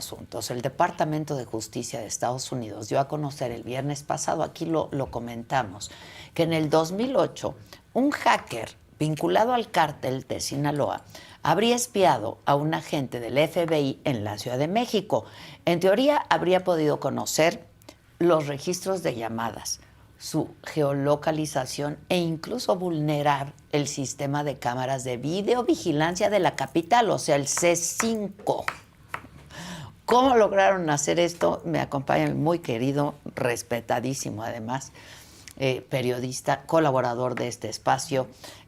asuntos. El Departamento de Justicia de Estados Unidos dio a conocer el viernes pasado, aquí lo comentamos, que en el 2008 un hacker vinculado al cártel de Sinaloa habría espiado a un agente del FBI en la Ciudad de México. En teoría, habría podido conocer los registros de llamadas, su geolocalización e incluso vulnerar el sistema de cámaras de videovigilancia de la capital, o sea, el C5. ¿Cómo lograron hacer esto? Me acompaña el muy querido, respetadísimo además, periodista, colaborador de este espacio,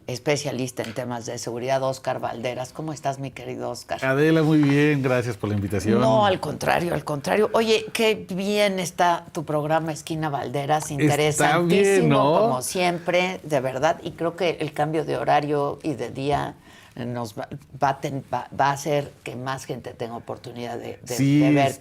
especialista en temas de seguridad, Óscar Valderas. ¿Cómo estás, mi querido Óscar? Adela, muy bien, gracias por la invitación. No, al contrario, al contrario. Oye, qué bien está tu programa Esquina Valderas, interesantísimo, bien, ¿no? como siempre, de verdad, y creo que el cambio de horario y de día nos va a hacer que más gente tenga oportunidad de verte y de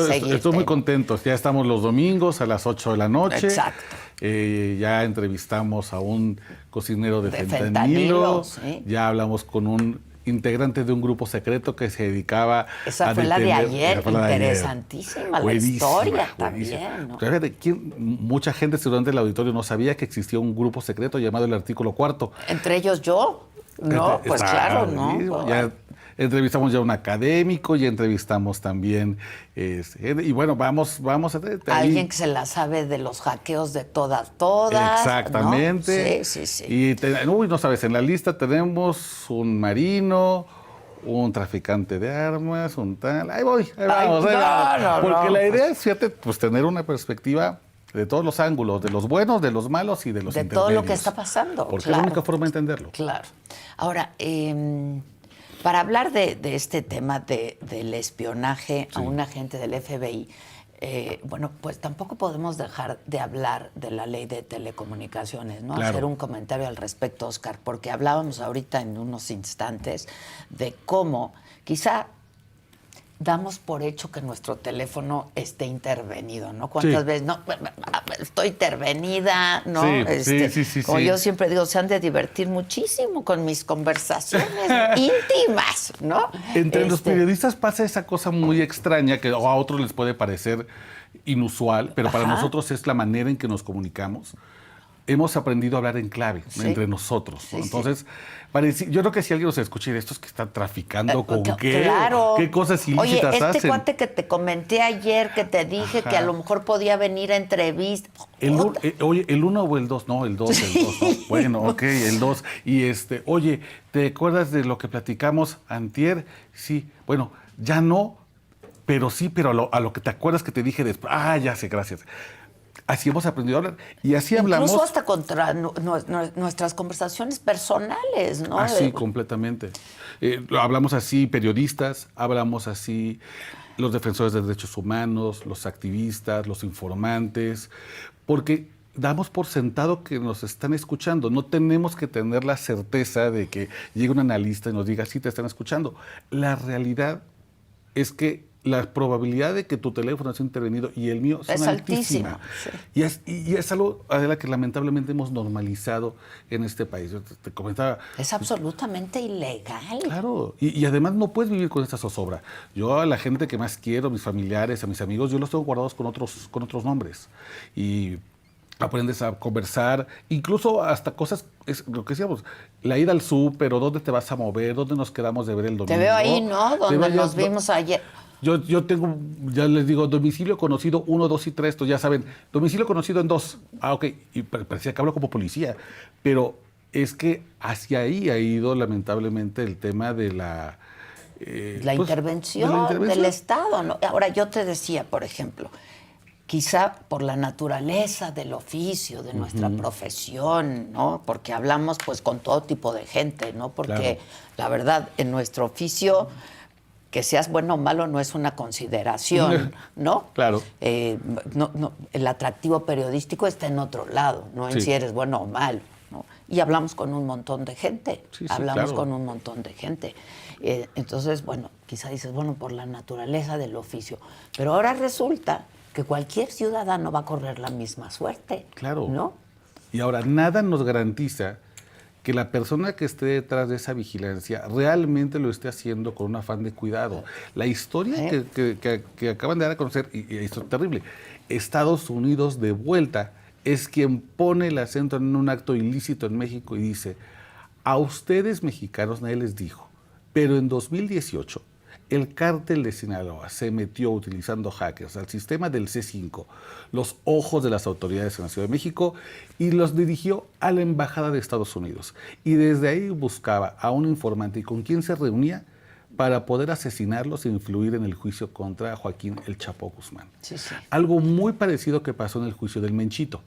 seguirte. Estoy muy contento. Ya estamos los domingos a las 8 de la noche. Exacto. Ya entrevistamos a un cocinero de fentanilo, fentanilo. ¿sí? Ya hablamos con un integrante de un grupo secreto que se dedicaba Esa a fue la de detener- ayer, esa fue la de ayer. interesantísima la Buenísima, historia buenísima. también, ¿no? Fíjate, mucha gente seguramente del auditorio no sabía que existía un grupo secreto llamado el Artículo Cuarto. Entre ellos yo. No, pues Está claro, buenísimo. ¿no? Ya entrevistamos ya a un académico, ya entrevistamos también, y bueno, vamos a Alguien que se la sabe de los hackeos de todas, exactamente. ¿no? Sí. Y no sabes, en la lista tenemos un marino, un traficante de armas, un tal. Ahí vamos. Porque la idea es, fíjate, pues tener una perspectiva de todos los ángulos, de los buenos, de los malos y de los intermedios. De todo lo que está pasando. Porque claro, es la única forma de entenderlo. Claro. Ahora, para hablar de este tema del espionaje a un agente del FBI, bueno, pues tampoco podemos dejar de hablar de la ley de telecomunicaciones, ¿no? Claro. Hacer un comentario al respecto, Óscar, porque hablábamos ahorita en unos instantes de cómo quizá damos por hecho que nuestro teléfono esté intervenido, ¿no? ¿Cuántas veces? No, estoy intervenida, ¿no? Sí. Como yo siempre digo, se han de divertir muchísimo con mis conversaciones íntimas, ¿no? Entre los periodistas pasa esa cosa muy extraña que a otros les puede parecer inusual, pero para nosotros es la manera en que nos comunicamos. Hemos aprendido a hablar en clave, entre nosotros. ¿no? Entonces, yo creo que si alguien nos escucha de estos que están traficando con qué cosas ilícitas hacen. Oye, cuate que te comenté ayer, que te dije que a lo mejor podía venir a entrevista. Oye, ¿el 1 o el 2? No, el 2, el 2. ¿no? Bueno, ok, el 2. Y oye, ¿te acuerdas de lo que platicamos antier? Sí, bueno, ya no, pero sí, pero a lo que te acuerdas que te dije después. Ah, ya sé, gracias. Así hemos aprendido a hablar. Y así hablamos. Incluso hasta contra nuestras conversaciones personales, ¿no? Así, completamente. Hablamos así periodistas, hablamos así los defensores de derechos humanos, los activistas, los informantes, porque damos por sentado que nos están escuchando. No tenemos que tener la certeza de que llegue un analista y nos diga, sí, te están escuchando. La realidad es que la probabilidad de que tu teléfono sea intervenido y el mío son altísimas. Sí. Y es algo, Adela, que lamentablemente hemos normalizado en este país. Yo te comentaba. Es absolutamente ilegal. Claro, y además no puedes vivir con esta zozobra. Yo a la gente que más quiero, mis familiares, a mis amigos, yo los tengo guardados con otros nombres. Y aprendes a conversar, incluso hasta cosas, es lo que decíamos, la ida al súper, o dónde te vas a mover, dónde nos quedamos de ver el domingo. Te veo ahí, ¿no? Donde nos vimos ayer. Yo tengo, ya les digo, domicilio conocido 1, 2 y 3, esto ya saben, domicilio conocido en 2. Ah, ok, y parecía que hablo como policía, pero es que hacia ahí ha ido lamentablemente el tema de la intervención del Estado, ¿no? Ahora, yo te decía, por ejemplo, quizá por la naturaleza del oficio, de nuestra profesión, ¿no? Porque hablamos pues con todo tipo de gente, ¿no? Porque la verdad, en nuestro oficio, que seas bueno o malo no es una consideración, ¿no? Claro. El atractivo periodístico está en otro lado, no en si eres bueno o malo, ¿no? Y hablamos con un montón de gente, con un montón de gente. Entonces, bueno, quizá dices, bueno, por la naturaleza del oficio. Pero ahora resulta que cualquier ciudadano va a correr la misma suerte. Claro. ¿No? Y ahora, nada nos garantiza que la persona que esté detrás de esa vigilancia realmente lo esté haciendo con un afán de cuidado. La historia que acaban de dar a conocer, y esto es terrible, Estados Unidos de vuelta es quien pone el acento en un acto ilícito en México y dice, a ustedes mexicanos nadie les dijo, pero en 2018 el cártel de Sinaloa se metió utilizando hackers al sistema del C5, los ojos de las autoridades en la Ciudad de México, y los dirigió a la Embajada de Estados Unidos. Y desde ahí buscaba a un informante y con quien se reunía para poder asesinarlos e influir en el juicio contra Joaquín El Chapo Guzmán. Sí, sí. Algo muy parecido que pasó en el juicio del Menchito.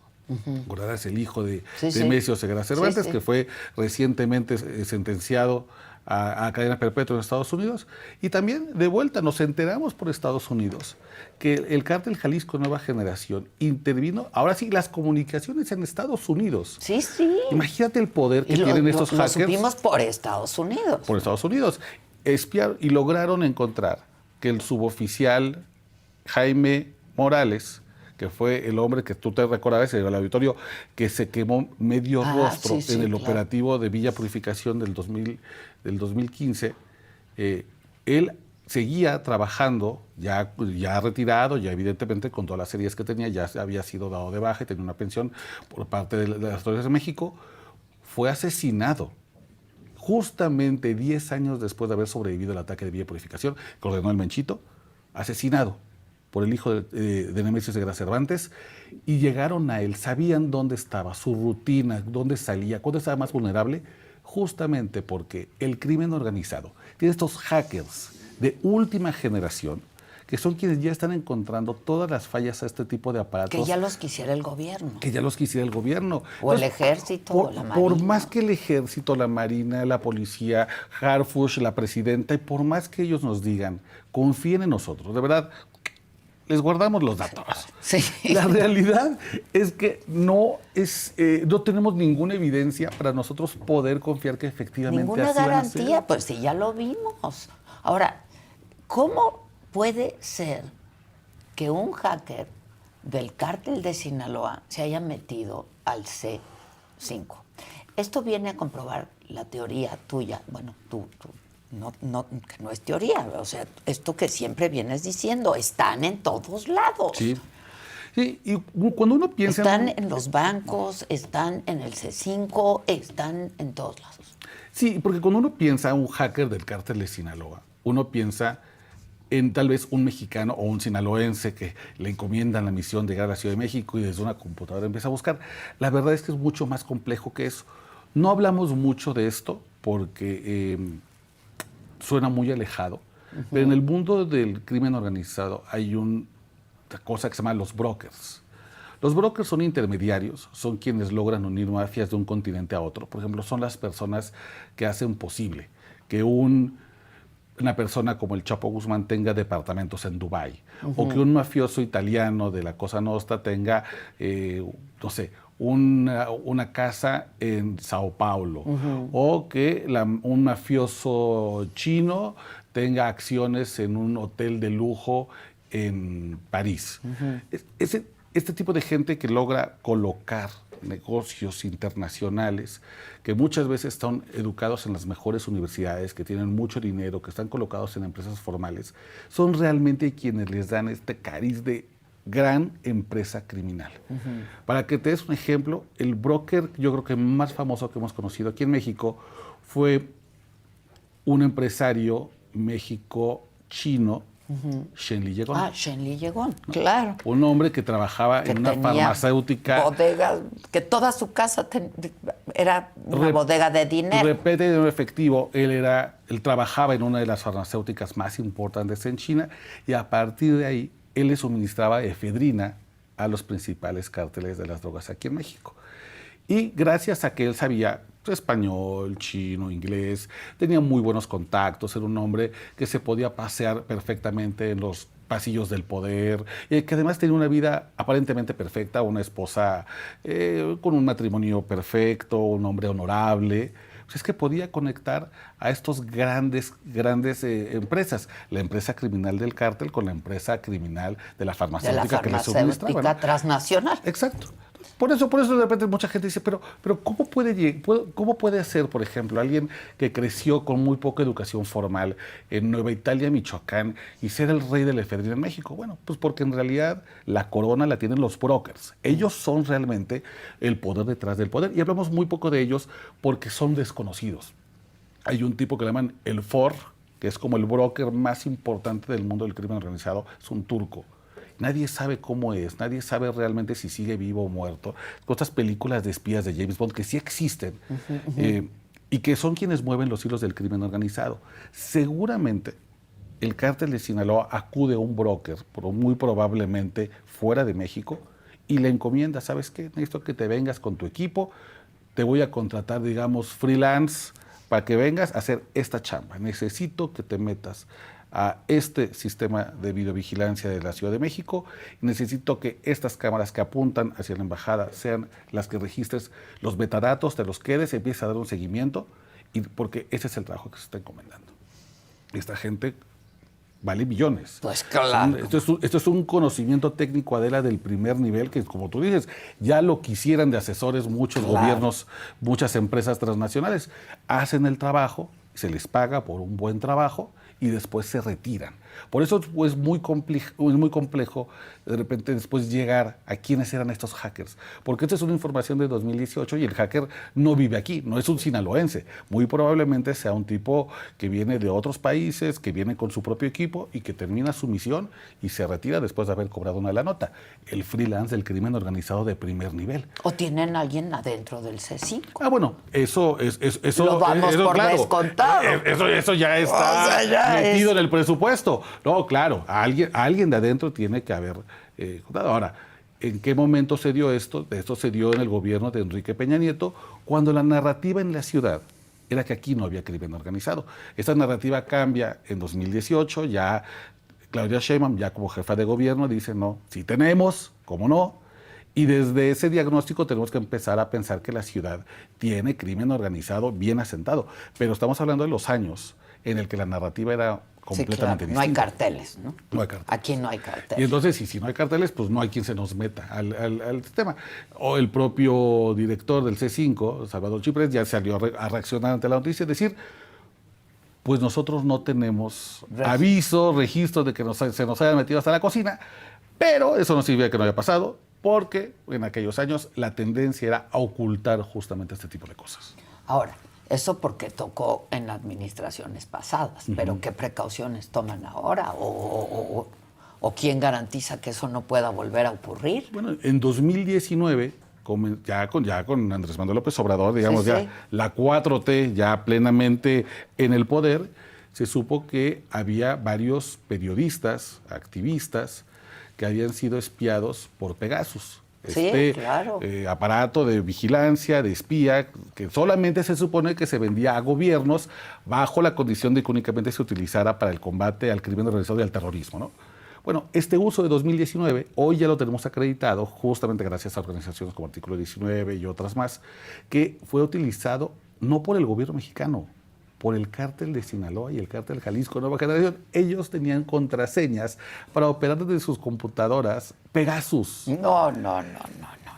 ¿Recordarás? El hijo de Nemesio Ceguera Cervantes, que fue recientemente sentenciado a cadena perpetua en Estados Unidos. Y también, de vuelta, nos enteramos por Estados Unidos que el cártel Jalisco Nueva Generación intervino, ahora sí, las comunicaciones en Estados Unidos. Sí, sí. Imagínate el poder que tienen estos hackers. Lo supimos por Estados Unidos. Por Estados Unidos. Espiaron y lograron encontrar que el suboficial Jaime Morales, que fue el hombre que tú te recordarás en el auditorio, que se quemó medio rostro en el operativo de Villa Purificación del 2015, él seguía trabajando, ya retirado, ya evidentemente con todas las series que tenía, ya había sido dado de baja y tenía una pensión por parte de las autoridades de México, fue asesinado justamente 10 años después de haber sobrevivido al ataque de Villa Purificación, que ordenó el Menchito, asesinado por el hijo de Nemesio Ceguera Cervantes, y llegaron a él, sabían dónde estaba, su rutina, dónde salía, cuándo estaba más vulnerable, justamente porque el crimen organizado tiene estos hackers de última generación, que son quienes ya están encontrando todas las fallas a este tipo de aparatos. Que ya los quisiera el gobierno. Que ya los quisiera el gobierno. O el ejército, o la marina. Por más que el ejército, la marina, la policía, Harfuch, la presidenta, y por más que ellos nos digan, confíen en nosotros, de verdad, les guardamos los datos. Sí. La realidad es que no tenemos ninguna evidencia para nosotros poder confiar que efectivamente ninguna así van a ser. garantía, pues sí, ya lo vimos. Ahora, ¿cómo puede ser que un hacker del cártel de Sinaloa se haya metido al C5? Esto viene a comprobar la teoría tuya. Bueno, tú que no es teoría, o sea, esto que siempre vienes diciendo, están en todos lados. Sí. Sí, y cuando uno piensa... Están en los bancos, están en el C5, están en todos lados. Sí, porque cuando uno piensa un hacker del cártel de Sinaloa, uno piensa en tal vez un mexicano o un sinaloense que le encomiendan la misión de llegar a la Ciudad de México y desde una computadora empieza a buscar. La verdad es que es mucho más complejo que eso. No hablamos mucho de esto porque suena muy alejado, pero en el mundo del crimen organizado hay una cosa que se llama los brokers. Los brokers son intermediarios, son quienes logran unir mafias de un continente a otro. Por ejemplo, son las personas que hacen posible que una persona como el Chapo Guzmán tenga departamentos en Dubái, o que un mafioso italiano de la Cosa Nostra tenga, no sé, una casa en Sao Paulo, o que un mafioso chino tenga acciones en un hotel de lujo en París. Este tipo de gente que logra colocar negocios internacionales, que muchas veces están educados en las mejores universidades, que tienen mucho dinero, que están colocados en empresas formales, son realmente quienes les dan este cariz de gran empresa criminal. Para que te des un ejemplo, el broker, yo creo que más famoso que hemos conocido aquí en México fue un empresario México-chino, Shen Li Yegon. Shen Li Yegon, claro. Un hombre que trabajaba en una farmacéutica. Bodega, que toda su casa era una bodega de dinero. Repete de efectivo, él trabajaba en una de las farmacéuticas más importantes en China, y a partir de ahí él le suministraba efedrina a los principales cárteles de las drogas aquí en México. Y gracias a que él sabía español, chino, inglés, tenía muy buenos contactos, era un hombre que se podía pasear perfectamente en los pasillos del poder, que además tenía una vida aparentemente perfecta, una esposa con un matrimonio perfecto, un hombre honorable. Pues es que podía conectar a estos grandes empresas, la empresa criminal del cártel con la empresa criminal de la farmacéutica que le suministraba, ¿no? Transnacional. Exacto. Por eso de repente mucha gente dice, pero ¿cómo puede ser, por ejemplo, alguien que creció con muy poca educación formal en Nueva Italia, Michoacán, y ser el rey de la efedrina en México? Bueno, pues porque en realidad la corona la tienen los brokers. Ellos son realmente el poder detrás del poder, y hablamos muy poco de ellos porque son desconocidos. Hay un tipo que le llaman el FOR, que es como el broker más importante del mundo del crimen organizado, es un turco. Nadie sabe cómo es, nadie sabe realmente si sigue vivo o muerto. Otras películas de espías de James Bond que sí existen y que son quienes mueven los hilos del crimen organizado. Seguramente el cártel de Sinaloa acude a un broker, muy probablemente fuera de México, y le encomienda, ¿sabes qué? Necesito que te vengas con tu equipo, te voy a contratar, digamos, freelance, para que vengas a hacer esta chamba. Necesito que te metas a este sistema de videovigilancia de la Ciudad de México. Necesito que estas cámaras que apuntan hacia la embajada sean las que registres los metadatos, te los quedes, empieces a dar un seguimiento, porque ese es el trabajo que se está encomendando. Esta gente vale millones. Pues claro. Esto es un conocimiento técnico, Adela, del primer nivel, que como tú dices, ya lo quisieran de asesores muchos gobiernos, muchas empresas transnacionales. Hacen el trabajo, se les paga por un buen trabajo y después se retiran. Por eso es muy complejo de repente después llegar a quiénes eran estos hackers. Porque esta es una información de 2018 y el hacker no vive aquí, no es un sinaloense. Muy probablemente sea un tipo que viene de otros países, que viene con su propio equipo y que termina su misión y se retira después de haber cobrado una la nota. El freelance del crimen organizado de primer nivel. ¿O tienen a alguien adentro del C5? Ah, bueno, eso lo damos por claro, descontado. Eso ya está, o sea, ya metido en el presupuesto. No, claro, alguien de adentro tiene que haber contado. Ahora, ¿en qué momento se dio esto? Esto se dio en el gobierno de Enrique Peña Nieto, cuando la narrativa en la ciudad era que aquí no había crimen organizado. Esta narrativa cambia en 2018, ya Claudia Sheinbaum, ya como jefa de gobierno, dice, no, sí tenemos, ¿cómo no? Y desde ese diagnóstico tenemos que empezar a pensar que la ciudad tiene crimen organizado bien asentado. Pero estamos hablando de los años en el que la narrativa era completamente distinta. No hay carteles, ¿no? No hay carteles. Aquí no hay carteles. Y entonces, si no hay carteles, pues no hay quien se nos meta al sistema. O el propio director del C5, Salvador Chiprés, ya salió a reaccionar ante la noticia, es decir, pues nosotros no tenemos aviso, registro de que se nos hayan metido hasta la cocina, pero eso no significa que no haya pasado, porque en aquellos años la tendencia era a ocultar justamente este tipo de cosas. Ahora, eso porque tocó en administraciones pasadas, pero ¿qué precauciones toman ahora? ¿O quién garantiza que eso no pueda volver a ocurrir? Bueno, en 2019, ya con Andrés Manuel López Obrador, digamos, Sí. ya la 4T ya plenamente en el poder, se supo que había varios periodistas, activistas, que habían sido espiados por Pegasus. Sí, claro. Aparato de vigilancia, de espía, que solamente se supone que se vendía a gobiernos bajo la condición de que únicamente se utilizara para el combate al crimen organizado y al terrorismo, ¿no? Bueno, este uso de 2019, hoy ya lo tenemos acreditado, justamente gracias a organizaciones como Artículo 19 y otras más, que fue utilizado no por el gobierno mexicano, por el cártel de Sinaloa y el cártel Jalisco Nueva Generación. Ellos tenían contraseñas para operar desde sus computadoras Pegasus. No.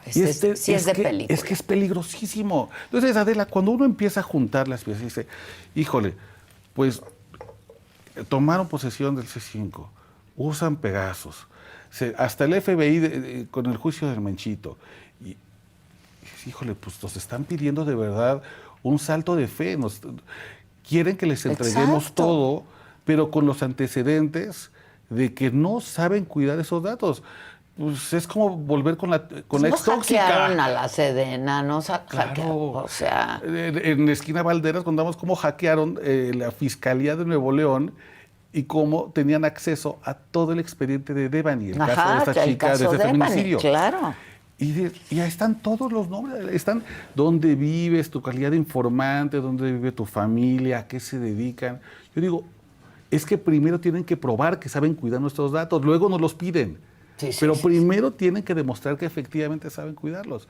Sí es de película. Es que es peligrosísimo. Entonces, Adela, cuando uno empieza a juntar las piezas y dice, híjole, pues tomaron posesión del C5, usan Pegasus, hasta el FBI con el juicio del Menchito. Y híjole, pues nos están pidiendo de verdad un salto de fe. Quieren que les entreguemos todo, pero con los antecedentes de que no saben cuidar esos datos. Pues es como volver con la ex tóxica. Hackearon a la Sedena, hackearon, o sea... En Esquina Valderas contamos cómo hackearon la Fiscalía de Nuevo León y cómo tenían acceso a todo el expediente de Devani, el caso de esta chica, de ese feminicidio. Claro. Y ahí están todos los nombres, están dónde vives, tu calidad de informante, dónde vive tu familia, a qué se dedican. Yo digo, es que primero tienen que probar que saben cuidar nuestros datos, luego nos los piden. Pero primero tienen que demostrar que efectivamente saben cuidarlos.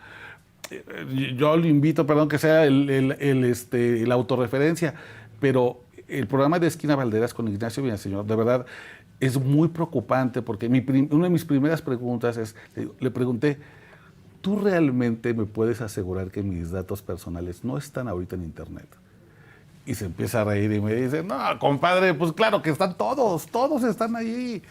Yo lo invito, perdón que sea la autorreferencia, pero el programa de Esquina Valderas con Ignacio Villaseñor, de verdad, es muy preocupante porque una de mis primeras preguntas le pregunté, ¿tú realmente me puedes asegurar que mis datos personales no están ahorita en Internet? Y se empieza a reír y me dice, no, compadre, pues claro que están todos están ahí,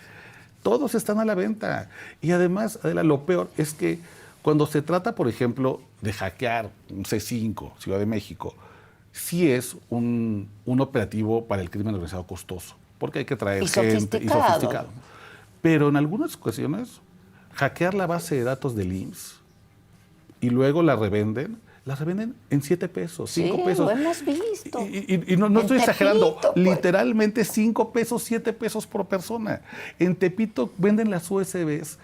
todos están a la venta. Y además, Adela, lo peor es que cuando se trata, por ejemplo, de hackear un C5, Ciudad de México, sí es un operativo para el crimen organizado costoso, porque hay que traer gente y sofisticado. Pero en algunas ocasiones, hackear la base de datos del IMSS y luego la revenden en 7 pesos, 5 pesos. Lo hemos visto. Y no estoy exagerando, pues. Literalmente 5 pesos, 7 pesos por persona. En Tepito venden las USBs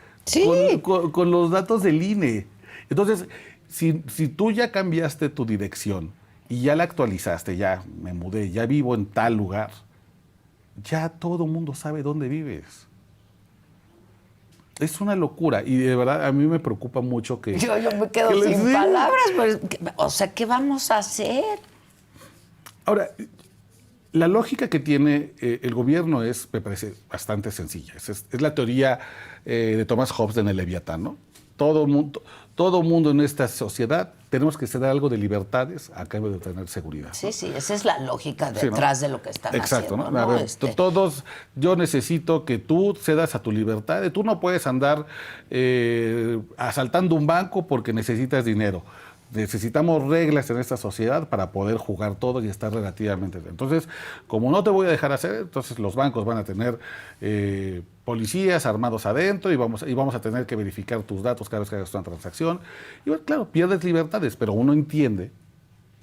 con los datos del INE. Entonces, si tú ya cambiaste tu dirección y ya la actualizaste, ya me mudé, ya vivo en tal lugar, ya todo el mundo sabe dónde vives. Es una locura y de verdad a mí me preocupa mucho que... Yo me quedo sin palabras. Pues, o sea, ¿qué vamos a hacer? Ahora, la lógica que tiene el gobierno me parece bastante sencilla. Es la teoría de Thomas Hobbes en el Leviatán, ¿no? Todo mundo en esta sociedad tenemos que ceder algo de libertades a cambio de tener seguridad. Sí, esa es la lógica detrás de lo que están haciendo. ¿No? A ver, yo necesito que tú cedas a tu libertad. Tú no puedes andar asaltando un banco porque necesitas dinero. Necesitamos reglas en esta sociedad para poder jugar todo y estar relativamente bien. Entonces, como no te voy a dejar hacer, entonces los bancos van a tener policías armados adentro y vamos a tener que verificar tus datos cada vez que hagas una transacción. Y bueno, claro, pierdes libertades, pero uno entiende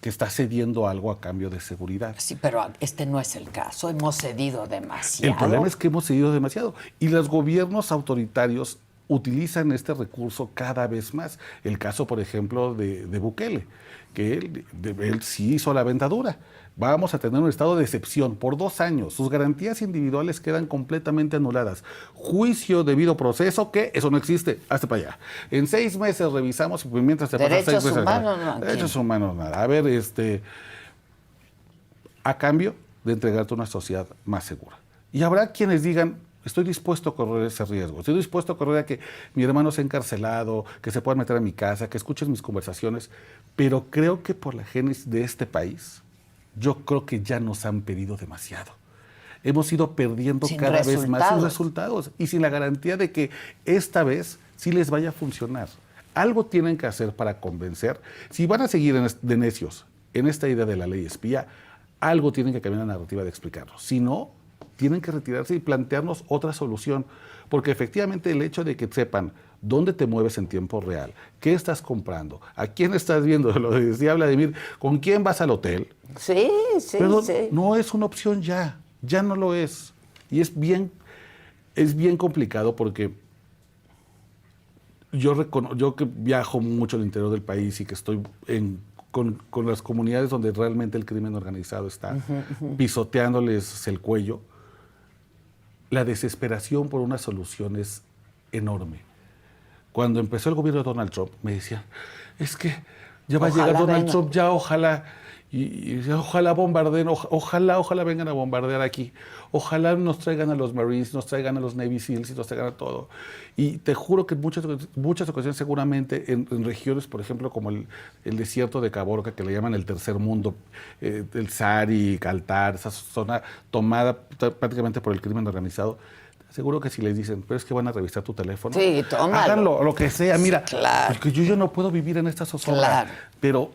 que está cediendo algo a cambio de seguridad. Sí, pero este no es el caso. Hemos cedido demasiado. El problema es que hemos cedido demasiado. Y los gobiernos autoritarios utilizan este recurso cada vez más. El caso, por ejemplo, de Bukele, que él sí hizo la venta dura. Vamos a tener un estado de excepción por 2 años. Sus garantías individuales quedan completamente anuladas. Juicio, debido proceso, que eso no existe. Hazte para allá. En 6 meses revisamos, mientras se pasan 6 meses. Derechos humanos, nada. A ver, a cambio de entregarte una sociedad más segura. Y habrá quienes digan, estoy dispuesto a correr ese riesgo. Estoy dispuesto a correr a que mi hermano sea encarcelado, que se pueda meter a mi casa, que escuchen mis conversaciones. Pero creo que por la génesis de este país, yo creo que ya nos han pedido demasiado. Hemos ido perdiendo cada vez más sus resultados y sin la garantía de que esta vez sí les vaya a funcionar. Algo tienen que hacer para convencer. Si van a seguir de necios en esta idea de la ley espía, algo tienen que cambiar la narrativa de explicarlo. Si no, tienen que retirarse y plantearnos otra solución, porque efectivamente el hecho de que sepan dónde te mueves en tiempo real, qué estás comprando, a quién estás viendo, lo decía Vladimir, con quién vas al hotel. Sí. No es una opción ya no lo es. Y es bien complicado porque yo que viajo mucho al interior del país y que estoy con las comunidades donde realmente el crimen organizado está pisoteándoles el cuello, la desesperación por una solución es enorme. Cuando empezó el gobierno de Donald Trump, me decían, es que ya va a llegar Donald Trump, ya ojalá, y ojalá bombardeen, ojalá vengan a bombardear aquí, ojalá nos traigan a los Marines, nos traigan a los Navy SEALs y nos traigan a todo. Y te juro que en muchas ocasiones, seguramente en regiones, por ejemplo, como el desierto de Caborca, que le llaman el tercer mundo, el Sari, Caltar, esa zona tomada prácticamente por el crimen organizado, seguro que si les dicen, pero es que van a revisar tu teléfono, háganlo, lo que sea, mira, claro. Porque yo no puedo vivir en esta zozobra, claro. Pero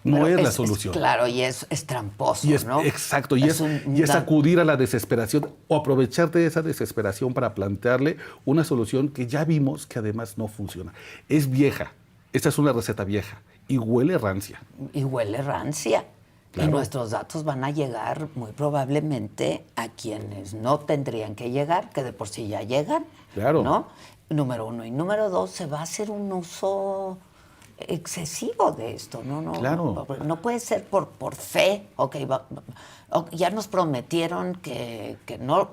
no es la solución. Claro, y es tramposo, ¿no? Exacto, y es acudir a la desesperación o aprovecharte de esa desesperación para plantearle una solución que ya vimos que además no funciona. Es vieja, esta es una receta vieja y huele rancia. Claro. Y nuestros datos van a llegar muy probablemente a quienes no tendrían que llegar, que de por sí ya llegan, claro, ¿no? Número 1. Y número 2, se va a hacer un uso excesivo de esto, ¿no? Claro. No puede ser por fe. Ya nos prometieron que no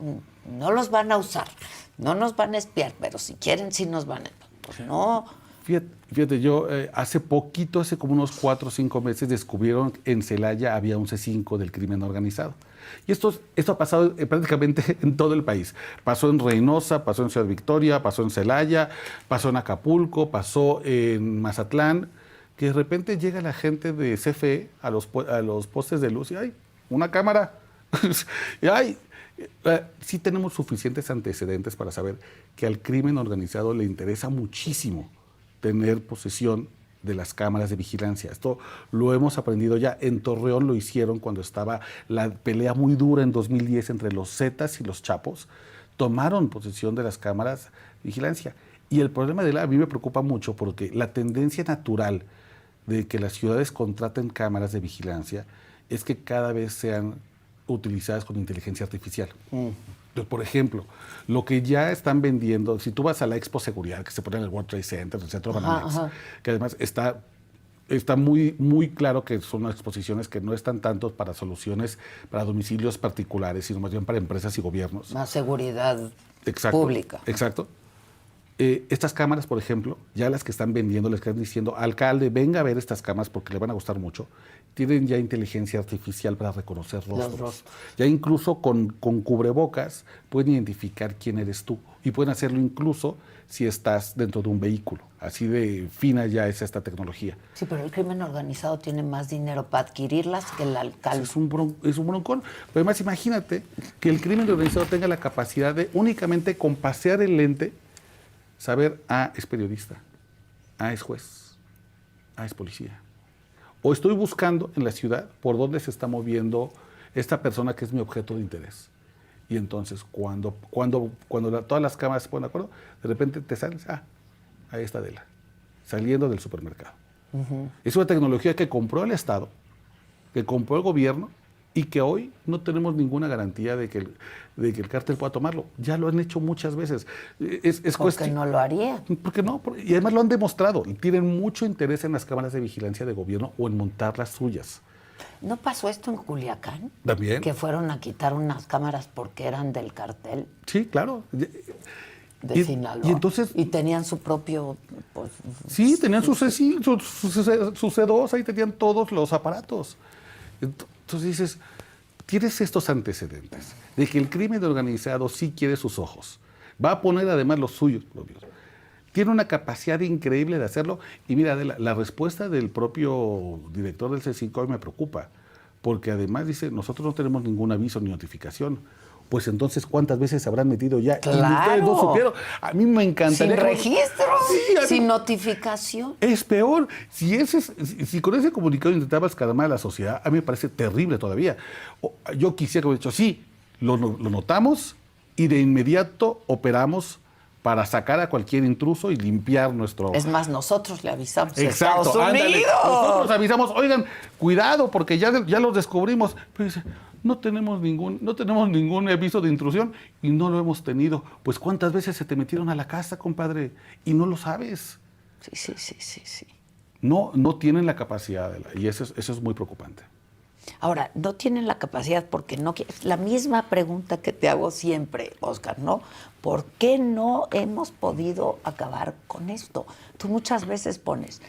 los van a usar, no nos van a espiar, pero si quieren sí nos van a... Pues no, Fíjate, yo hace poquito, hace como unos 4 o 5 meses, descubrieron que en Celaya había un C5 del crimen organizado. Y esto ha pasado prácticamente en todo el país. Pasó en Reynosa, pasó en Ciudad Victoria, pasó en Celaya, pasó en Acapulco, pasó en Mazatlán, que de repente llega la gente de CFE a los postes de luz y ¡ay! Una cámara. Y ¡ay! Sí tenemos suficientes antecedentes para saber que al crimen organizado le interesa muchísimo tener posesión de las cámaras de vigilancia. Esto lo hemos aprendido ya. En Torreón lo hicieron cuando estaba la pelea muy dura en 2010 entre los Zetas y los Chapos. Tomaron posesión de las cámaras de vigilancia. Y el problema a mí me preocupa mucho porque la tendencia natural de que las ciudades contraten cámaras de vigilancia es que cada vez sean utilizadas con inteligencia artificial. Entonces, por ejemplo, lo que ya están vendiendo, si tú vas a la Expo Seguridad, que se pone en el World Trade Center, en el Centro Banamex, que además está muy, muy claro que son exposiciones que no están tanto para soluciones para domicilios particulares, sino más bien para empresas y gobiernos. Más seguridad pública. Exacto. Estas cámaras, por ejemplo, ya las que están vendiendo, les están diciendo, alcalde, venga a ver estas cámaras porque le van a gustar mucho. Tienen ya inteligencia artificial para reconocer rostros. Ya incluso con cubrebocas pueden identificar quién eres tú. Y pueden hacerlo incluso si estás dentro de un vehículo. Así de fina ya es esta tecnología. Sí, pero el crimen organizado tiene más dinero para adquirirlas que el alcalde. Es un broncón. Pero además imagínate que el crimen organizado tenga la capacidad de únicamente con pasear el lente saber, es periodista, es juez, es policía. O estoy buscando en la ciudad por dónde se está moviendo esta persona que es mi objeto de interés. Y entonces, cuando todas las cámaras se ponen de acuerdo, de repente te sales, ahí está Adela, saliendo del supermercado. Es una tecnología que compró el Estado, que compró el gobierno, y que hoy no tenemos ninguna garantía de que el cártel pueda tomarlo. Ya lo han hecho muchas veces. ¿Por qué no lo haría? ¿Por qué no? Y además lo han demostrado. Tienen mucho interés en las cámaras de vigilancia de gobierno o en montar las suyas. ¿No pasó esto en Culiacán? ¿También? Que fueron a quitar unas cámaras porque eran del cartel. Sí, claro. De Sinaloa. Y entonces, y tenían su propio... Pues, sí, tenían su C2, ahí tenían todos los aparatos. Entonces dices, tienes estos antecedentes de que el crimen organizado sí quiere sus ojos. Va a poner además los suyos propios. Tiene una capacidad increíble de hacerlo. Y mira, la respuesta del propio director del C5 hoy me preocupa. Porque además dice, nosotros no tenemos ningún aviso ni notificación. Pues entonces, ¿cuántas veces se habrán metido ya? ¡Claro! Y ustedes no supieron. A mí me encantaría... Sin registro, sí, sin notificación. Es peor. Si con ese comunicado intentabas calmar a la sociedad, a mí me parece terrible todavía. Yo quisiera que hubiera dicho, sí, lo notamos y de inmediato operamos para sacar a cualquier intruso y limpiar nuestro... Es más, nosotros le avisamos Exacto, a Estados Unidos. Ándale, nosotros avisamos, oigan, cuidado, porque ya los descubrimos. Pero dice, no tenemos ningún aviso de intrusión y no lo hemos tenido. Pues ¿cuántas veces se te metieron a la casa, compadre? Y no lo sabes. Sí. No tienen la capacidad, y eso es muy preocupante. Ahora, no tienen la capacidad porque no quieren. La misma pregunta que te hago siempre, Oscar, ¿no? ¿Por qué no hemos podido acabar con esto? Tú muchas veces pones,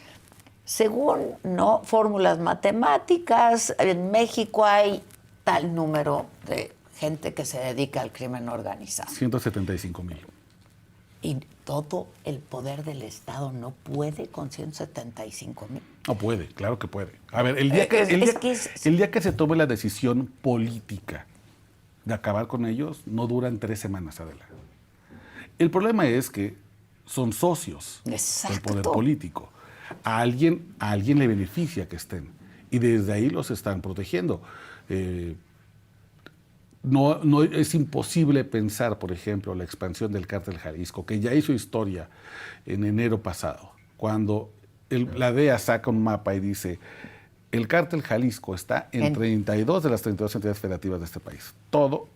según no fórmulas matemáticas, en México hay tal número de gente que se dedica al crimen organizado. 175,000. Y todo el poder del Estado no puede con 175,000. No puede, claro que puede. A ver, el día que se tome la decisión política de acabar con ellos, no duran 3 semanas, Adela. El problema es que son socios del poder político. A alguien le beneficia que estén. Y desde ahí los están protegiendo. No es imposible pensar, por ejemplo, la expansión del Cártel Jalisco, que ya hizo historia en enero pasado, cuando la DEA saca un mapa y dice, el Cártel Jalisco está en 32 de las 32 entidades federativas de este país. Todo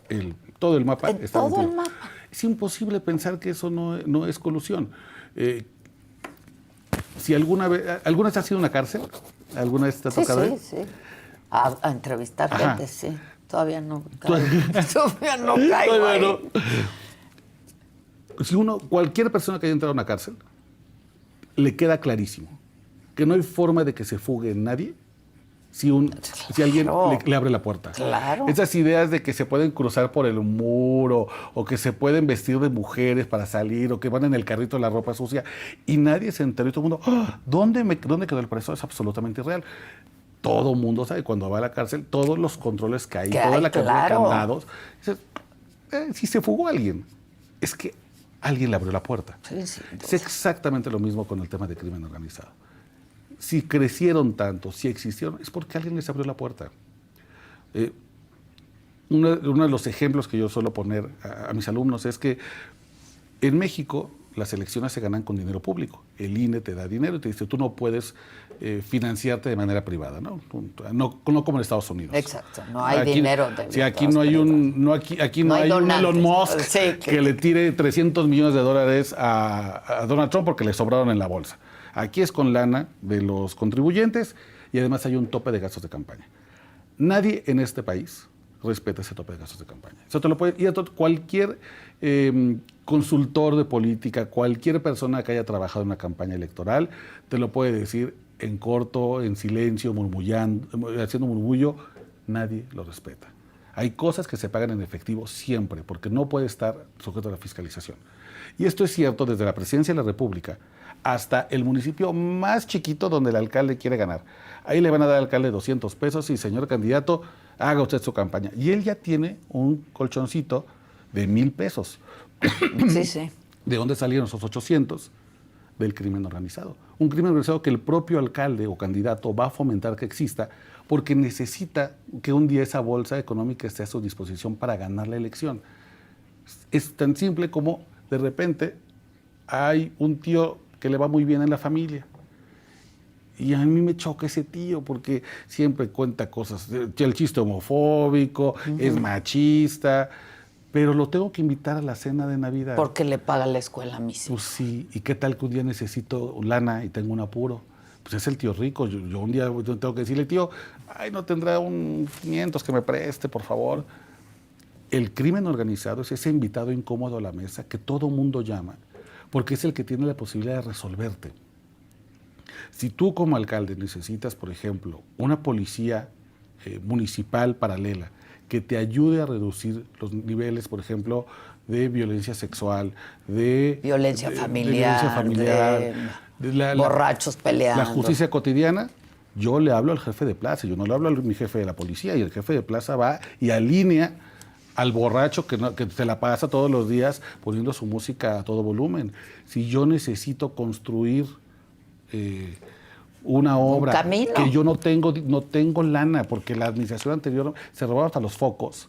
el mapa está todo el mapa. Es imposible pensar que eso no es colusión. Si alguna vez has ido a una cárcel, ¿alguna vez te ha tocado ir? Sí. A entrevistar gente, sí. Todavía no caigo. Si cualquier persona que haya entrado a una cárcel, le queda clarísimo que no hay forma de que se fugue nadie si alguien le abre la puerta. Claro. Esas ideas de que se pueden cruzar por el muro o que se pueden vestir de mujeres para salir o que van en el carrito de la ropa sucia y nadie se enteró y todo el mundo, ¿dónde quedó el preso? Es absolutamente irreal. Todo el mundo sabe, cuando va a la cárcel, todos los controles que hay, toda la cantidad de candados. Dices, si se fugó alguien, es que alguien le abrió la puerta. Sí, es exactamente lo mismo con el tema de crimen organizado. Si crecieron tanto, si existieron, es porque alguien les abrió la puerta. Uno de los ejemplos que yo suelo poner a mis alumnos es que en México las elecciones se ganan con dinero público. El INE te da dinero y te dice, tú no puedes financiarte de manera privada, ¿no? No como en Estados Unidos. Exacto, no hay dinero. Sí, aquí no hay un Elon Musk que le tire $300 millones a Donald Trump porque le sobraron en la bolsa. Aquí es con lana de los contribuyentes y además hay un tope de gastos de campaña. Nadie en este país respeta ese tope de gastos de campaña. Eso te lo puede, y cualquier consultor de política, cualquier persona que haya trabajado en una campaña electoral, te lo puede decir en corto, en silencio, murmullando, haciendo murmullo, nadie lo respeta. Hay cosas que se pagan en efectivo siempre, porque no puede estar sujeto a la fiscalización. Y esto es cierto desde la Presidencia de la República hasta el municipio más chiquito donde el alcalde quiere ganar. Ahí le van a dar al alcalde 200 pesos y, señor candidato, haga usted su campaña. Y él ya tiene un colchoncito de 1,000 pesos. Sí, sí. ¿De dónde salieron esos 800? Del crimen organizado. Un crimen organizado que el propio alcalde o candidato va a fomentar que exista porque necesita que un día esa bolsa económica esté a su disposición para ganar la elección. Es tan simple como de repente hay un tío que le va muy bien en la familia. Y a mí me choca ese tío porque siempre cuenta cosas, el chiste homofóbico, es machista, pero lo tengo que invitar a la cena de Navidad. Porque le paga la escuela a mis hijos. Pues sí, ¿y qué tal que un día necesito lana y tengo un apuro? Pues es el tío rico, yo un día tengo que decirle, tío, ay, no tendrá un 500 que me preste, por favor. El crimen organizado es ese invitado incómodo a la mesa que todo mundo llama, porque es el que tiene la posibilidad de resolverte. Si tú como alcalde necesitas, por ejemplo, una policía municipal paralela que te ayude a reducir los niveles, por ejemplo, de violencia sexual, de violencia familiar, de borrachos peleando. La justicia cotidiana, yo le hablo al jefe de plaza, yo no le hablo a mi jefe de la policía, y el jefe de plaza va y alinea al borracho que se la pasa todos los días poniendo su música a todo volumen. Si yo necesito construir una obra que yo no tengo lana porque la administración anterior se robaba hasta los focos,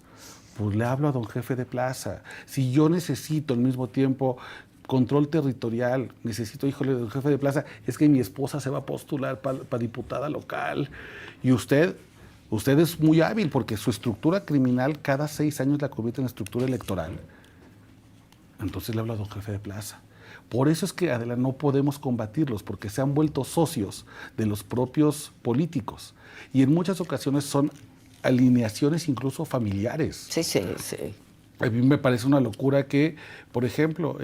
pues le hablo a don jefe de plaza. Si yo necesito al mismo tiempo control territorial, necesito, híjole, don jefe de plaza, es que mi esposa se va a postular para diputada local y usted es muy hábil porque su estructura criminal cada 6 años la convierte en estructura electoral. Entonces le hablo a don jefe de plaza. Por eso es que, Adela, no podemos combatirlos, porque se han vuelto socios de los propios políticos. Y en muchas ocasiones son alineaciones incluso familiares. Sí. A mí me parece una locura que, por ejemplo,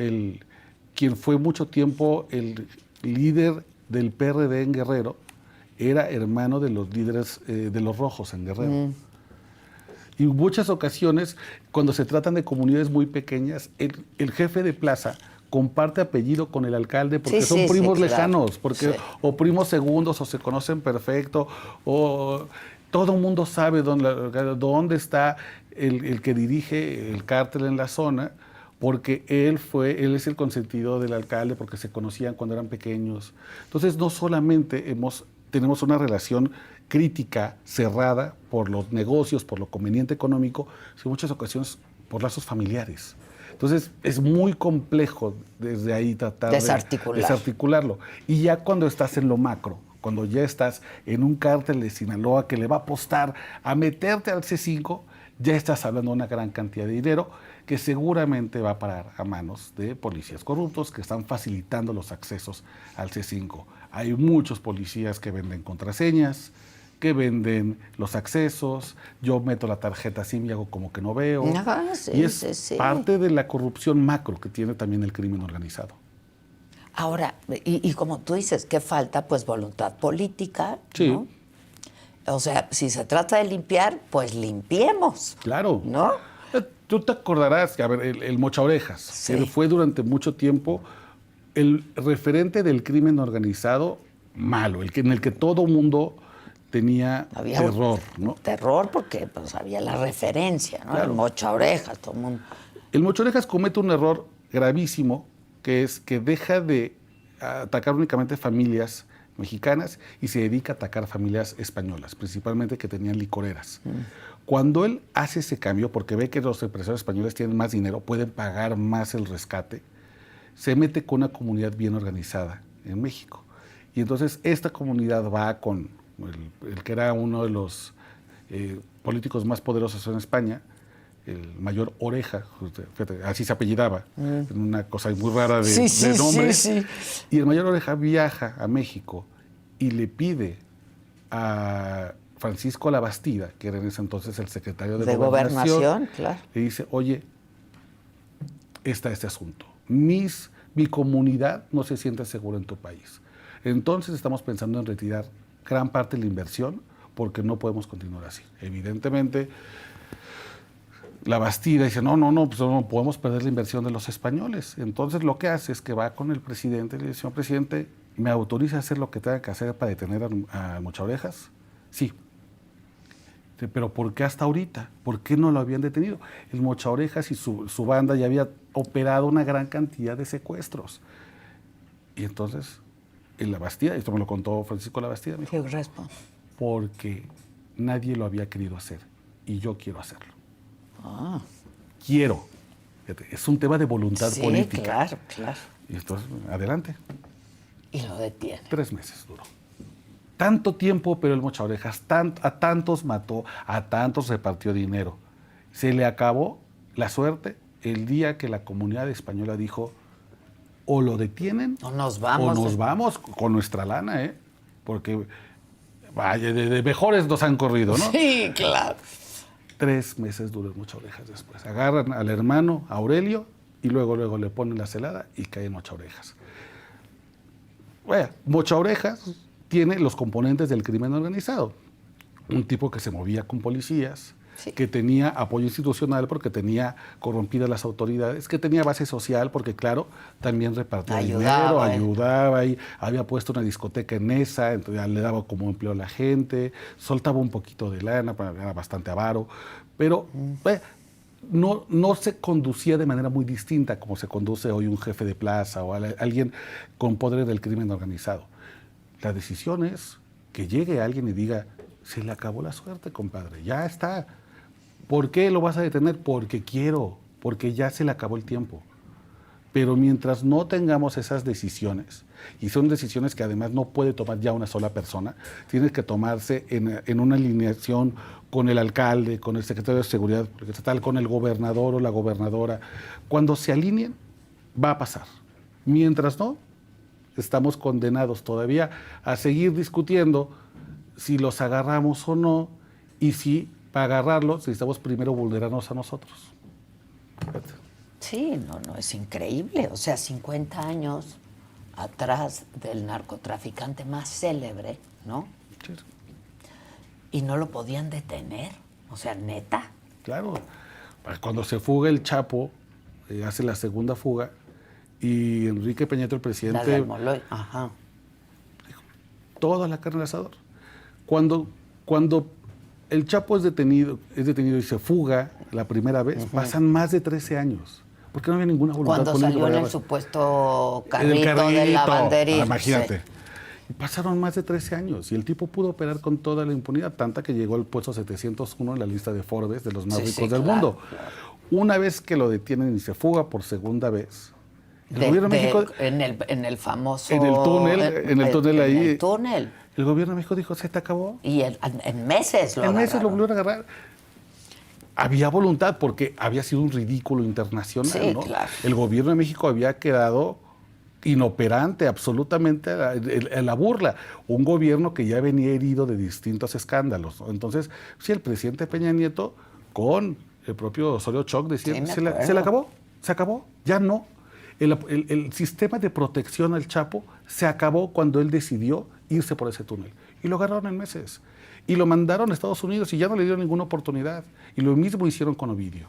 quien fue mucho tiempo el líder del PRD en Guerrero, era hermano de los líderes de los Rojos en Guerrero. Y en muchas ocasiones, cuando se tratan de comunidades muy pequeñas, el jefe de plaza comparte apellido con el alcalde porque son primos lejanos, o primos segundos, o se conocen perfecto, o todo el mundo sabe dónde está el que dirige el cártel en la zona, porque él es el consentido del alcalde, porque se conocían cuando eran pequeños. Entonces, no solamente tenemos una relación crítica, cerrada por los negocios, por lo conveniente económico, sino en muchas ocasiones por lazos familiares. Entonces, es muy complejo desde ahí tratar de desarticularlo. Y ya cuando estás en lo macro, cuando ya estás en un cártel de Sinaloa que le va a apostar a meterte al C5, ya estás hablando de una gran cantidad de dinero que seguramente va a parar a manos de policías corruptos que están facilitando los accesos al C5. Hay muchos policías que venden contraseñas, que venden los accesos, yo meto la tarjeta SIM y hago como que no veo. Y es parte de la corrupción macro que tiene también el crimen organizado. Ahora, y como tú dices, ¿qué falta? Pues voluntad política, Sí. ¿no? O sea, si se trata de limpiar, pues limpiemos. Claro. ¿No? Tú te acordarás que, a ver, el Mocha Orejas, Sí. él fue durante mucho tiempo el referente del crimen organizado malo, en el que todo mundo tenía Había terror, ¿no? Terror porque pues había la referencia, ¿no? Claro. El Mocha Orejas, todo el mundo. El Mocha Orejas comete un error gravísimo, que es que deja de atacar únicamente familias mexicanas y se dedica a atacar familias españolas, principalmente que tenían licoreras. Cuando él hace ese cambio, porque ve que los empresarios españoles tienen más dinero, pueden pagar más el rescate, se mete con una comunidad bien organizada en México. Y entonces esta comunidad va con el que era uno de los políticos más poderosos en España, el mayor Oreja, fíjate, así se apellidaba, una cosa muy rara de nombre. Sí. Y el mayor Oreja viaja a México y le pide a Francisco Labastida, que era en ese entonces el secretario de Gobernación, claro. le dice, oye, está este asunto. Mi comunidad no se siente segura en tu país. Entonces estamos pensando en retirar gran parte de la inversión porque no podemos continuar así. Evidentemente, Labastida dice, no, pues no podemos perder la inversión de los españoles. Entonces lo que hace es que va con el presidente y le dice, señor presidente, ¿me autoriza a hacer lo que tenga que hacer para detener a Mocha Orejas? Sí. Pero ¿por qué hasta ahorita? ¿Por qué no lo habían detenido? El Mocha Orejas y su banda ya había operado una gran cantidad de secuestros. Y entonces, en Labastida, esto me lo contó Francisco Labastida, me dijo, ¿Qué responde? porque nadie lo había querido hacer y yo quiero hacerlo. Ah. Quiero. Fíjate, es un tema de voluntad política. Claro. Y entonces, adelante. Y lo detiene. 3 meses duró. Tanto tiempo, pero el Mocha Orejas a tantos mató, a tantos repartió dinero. Se le acabó la suerte el día que la comunidad española dijo, o lo detienen, O nos vamos con nuestra lana, ¿eh? Porque, vaya, de mejores nos han corrido, ¿no? Sí, claro. 3 meses duró el Mocha Orejas después. Agarran al hermano Aurelio y luego le ponen la celada y cae en Mocha Orejas. Bueno, Mocha Orejas tiene los componentes del crimen organizado. Un tipo que se movía con policías, sí, que tenía apoyo institucional porque tenía corrompidas las autoridades, que tenía base social porque, claro, también repartía dinero, ayudaba y había puesto una discoteca en esa, entonces le daba como empleo a la gente, soltaba un poquito de lana, era bastante avaro, pero no se conducía de manera muy distinta como se conduce hoy un jefe de plaza o alguien con poder del crimen organizado. La decisión es que llegue alguien y diga, se le acabó la suerte, compadre, ya está. ¿Por qué lo vas a detener? Porque quiero, porque ya se le acabó el tiempo. Pero mientras no tengamos esas decisiones, y son decisiones que además no puede tomar ya una sola persona, tiene que tomarse en una alineación con el alcalde, con el secretario de Seguridad Estatal, con el gobernador o la gobernadora. Cuando se alineen, va a pasar. Mientras no, estamos condenados todavía a seguir discutiendo si los agarramos o no, y si para agarrarlos necesitamos primero vulnerarnos a nosotros. Sí, no, es increíble. O sea, 50 años atrás del narcotraficante más célebre, ¿no? Sí. Y no lo podían detener. O sea, neta. Claro. Cuando se fuga el Chapo, hace la segunda fuga, y Enrique Peña Nieto, el presidente... La de Almoloy, ajá. Dijo, toda la carne al asador. Cuando el Chapo es detenido y se fuga la primera vez, pasan más de 13 años. Porque no había ninguna voluntad Cuando política. salió en el supuesto carrito de la banderita. Imagínate. Sí. Y pasaron más de 13 años y el tipo pudo operar con toda la impunidad, tanta que llegó al puesto 701 en la lista de Forbes de los más ricos del mundo. Claro. Una vez que lo detienen y se fuga por segunda vez, el gobierno de México... En el famoso... En el túnel ahí. En el túnel. El gobierno de México dijo, se te acabó. Y en meses lo agarraron. En meses lo volvieron a agarrar. Había voluntad porque había sido un ridículo internacional, sí, ¿no? Claro. El gobierno de México había quedado inoperante absolutamente en la burla. Un gobierno que ya venía herido de distintos escándalos, ¿no? Entonces, sí, el presidente Peña Nieto con el propio Osorio Chong decía, sí, se le acabó, se acabó, ya no. El sistema de protección al Chapo se acabó cuando él decidió irse por ese túnel. Y lo agarraron en meses. Y lo mandaron a Estados Unidos y ya no le dieron ninguna oportunidad. Y lo mismo hicieron con Ovidio.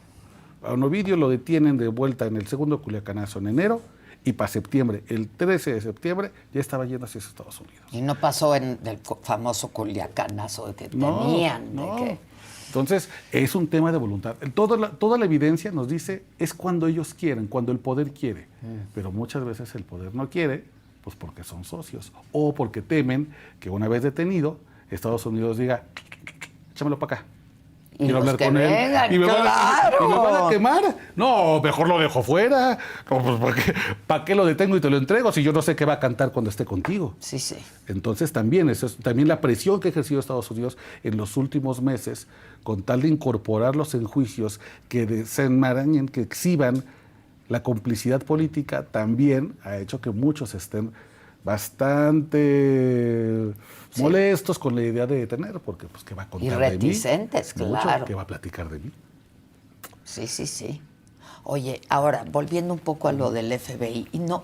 A Ovidio lo detienen de vuelta en el segundo Culiacanazo en enero, y para septiembre, el 13 de septiembre, ya estaba yendo hacia Estados Unidos. Y no pasó en el famoso Culiacanazo que tenían. No. De que... Entonces, es un tema de voluntad. Toda la evidencia nos dice, es cuando ellos quieren, cuando el poder quiere. Pero muchas veces el poder no quiere, pues porque son socios. O porque temen que una vez detenido, Estados Unidos diga, échamelo para acá. Y quiero hablar con vengan, él. Y me van a quemar. No, mejor lo dejo fuera. No, pues, ¿para qué lo detengo y te lo entrego si yo no sé qué va a cantar cuando esté contigo? Sí, sí. Entonces también, también la presión que ha ejercido Estados Unidos en los últimos meses, con tal de incorporarlos en juicios que desenmarañen, que exhiban la complicidad política, también ha hecho que muchos estén bastante molestos con la idea de detener, porque pues ¿qué va a contar y de mí? reticentes, claro. ¿Qué va a platicar de mí? Sí, sí, sí. Oye, ahora, volviendo un poco a lo del FBI, y no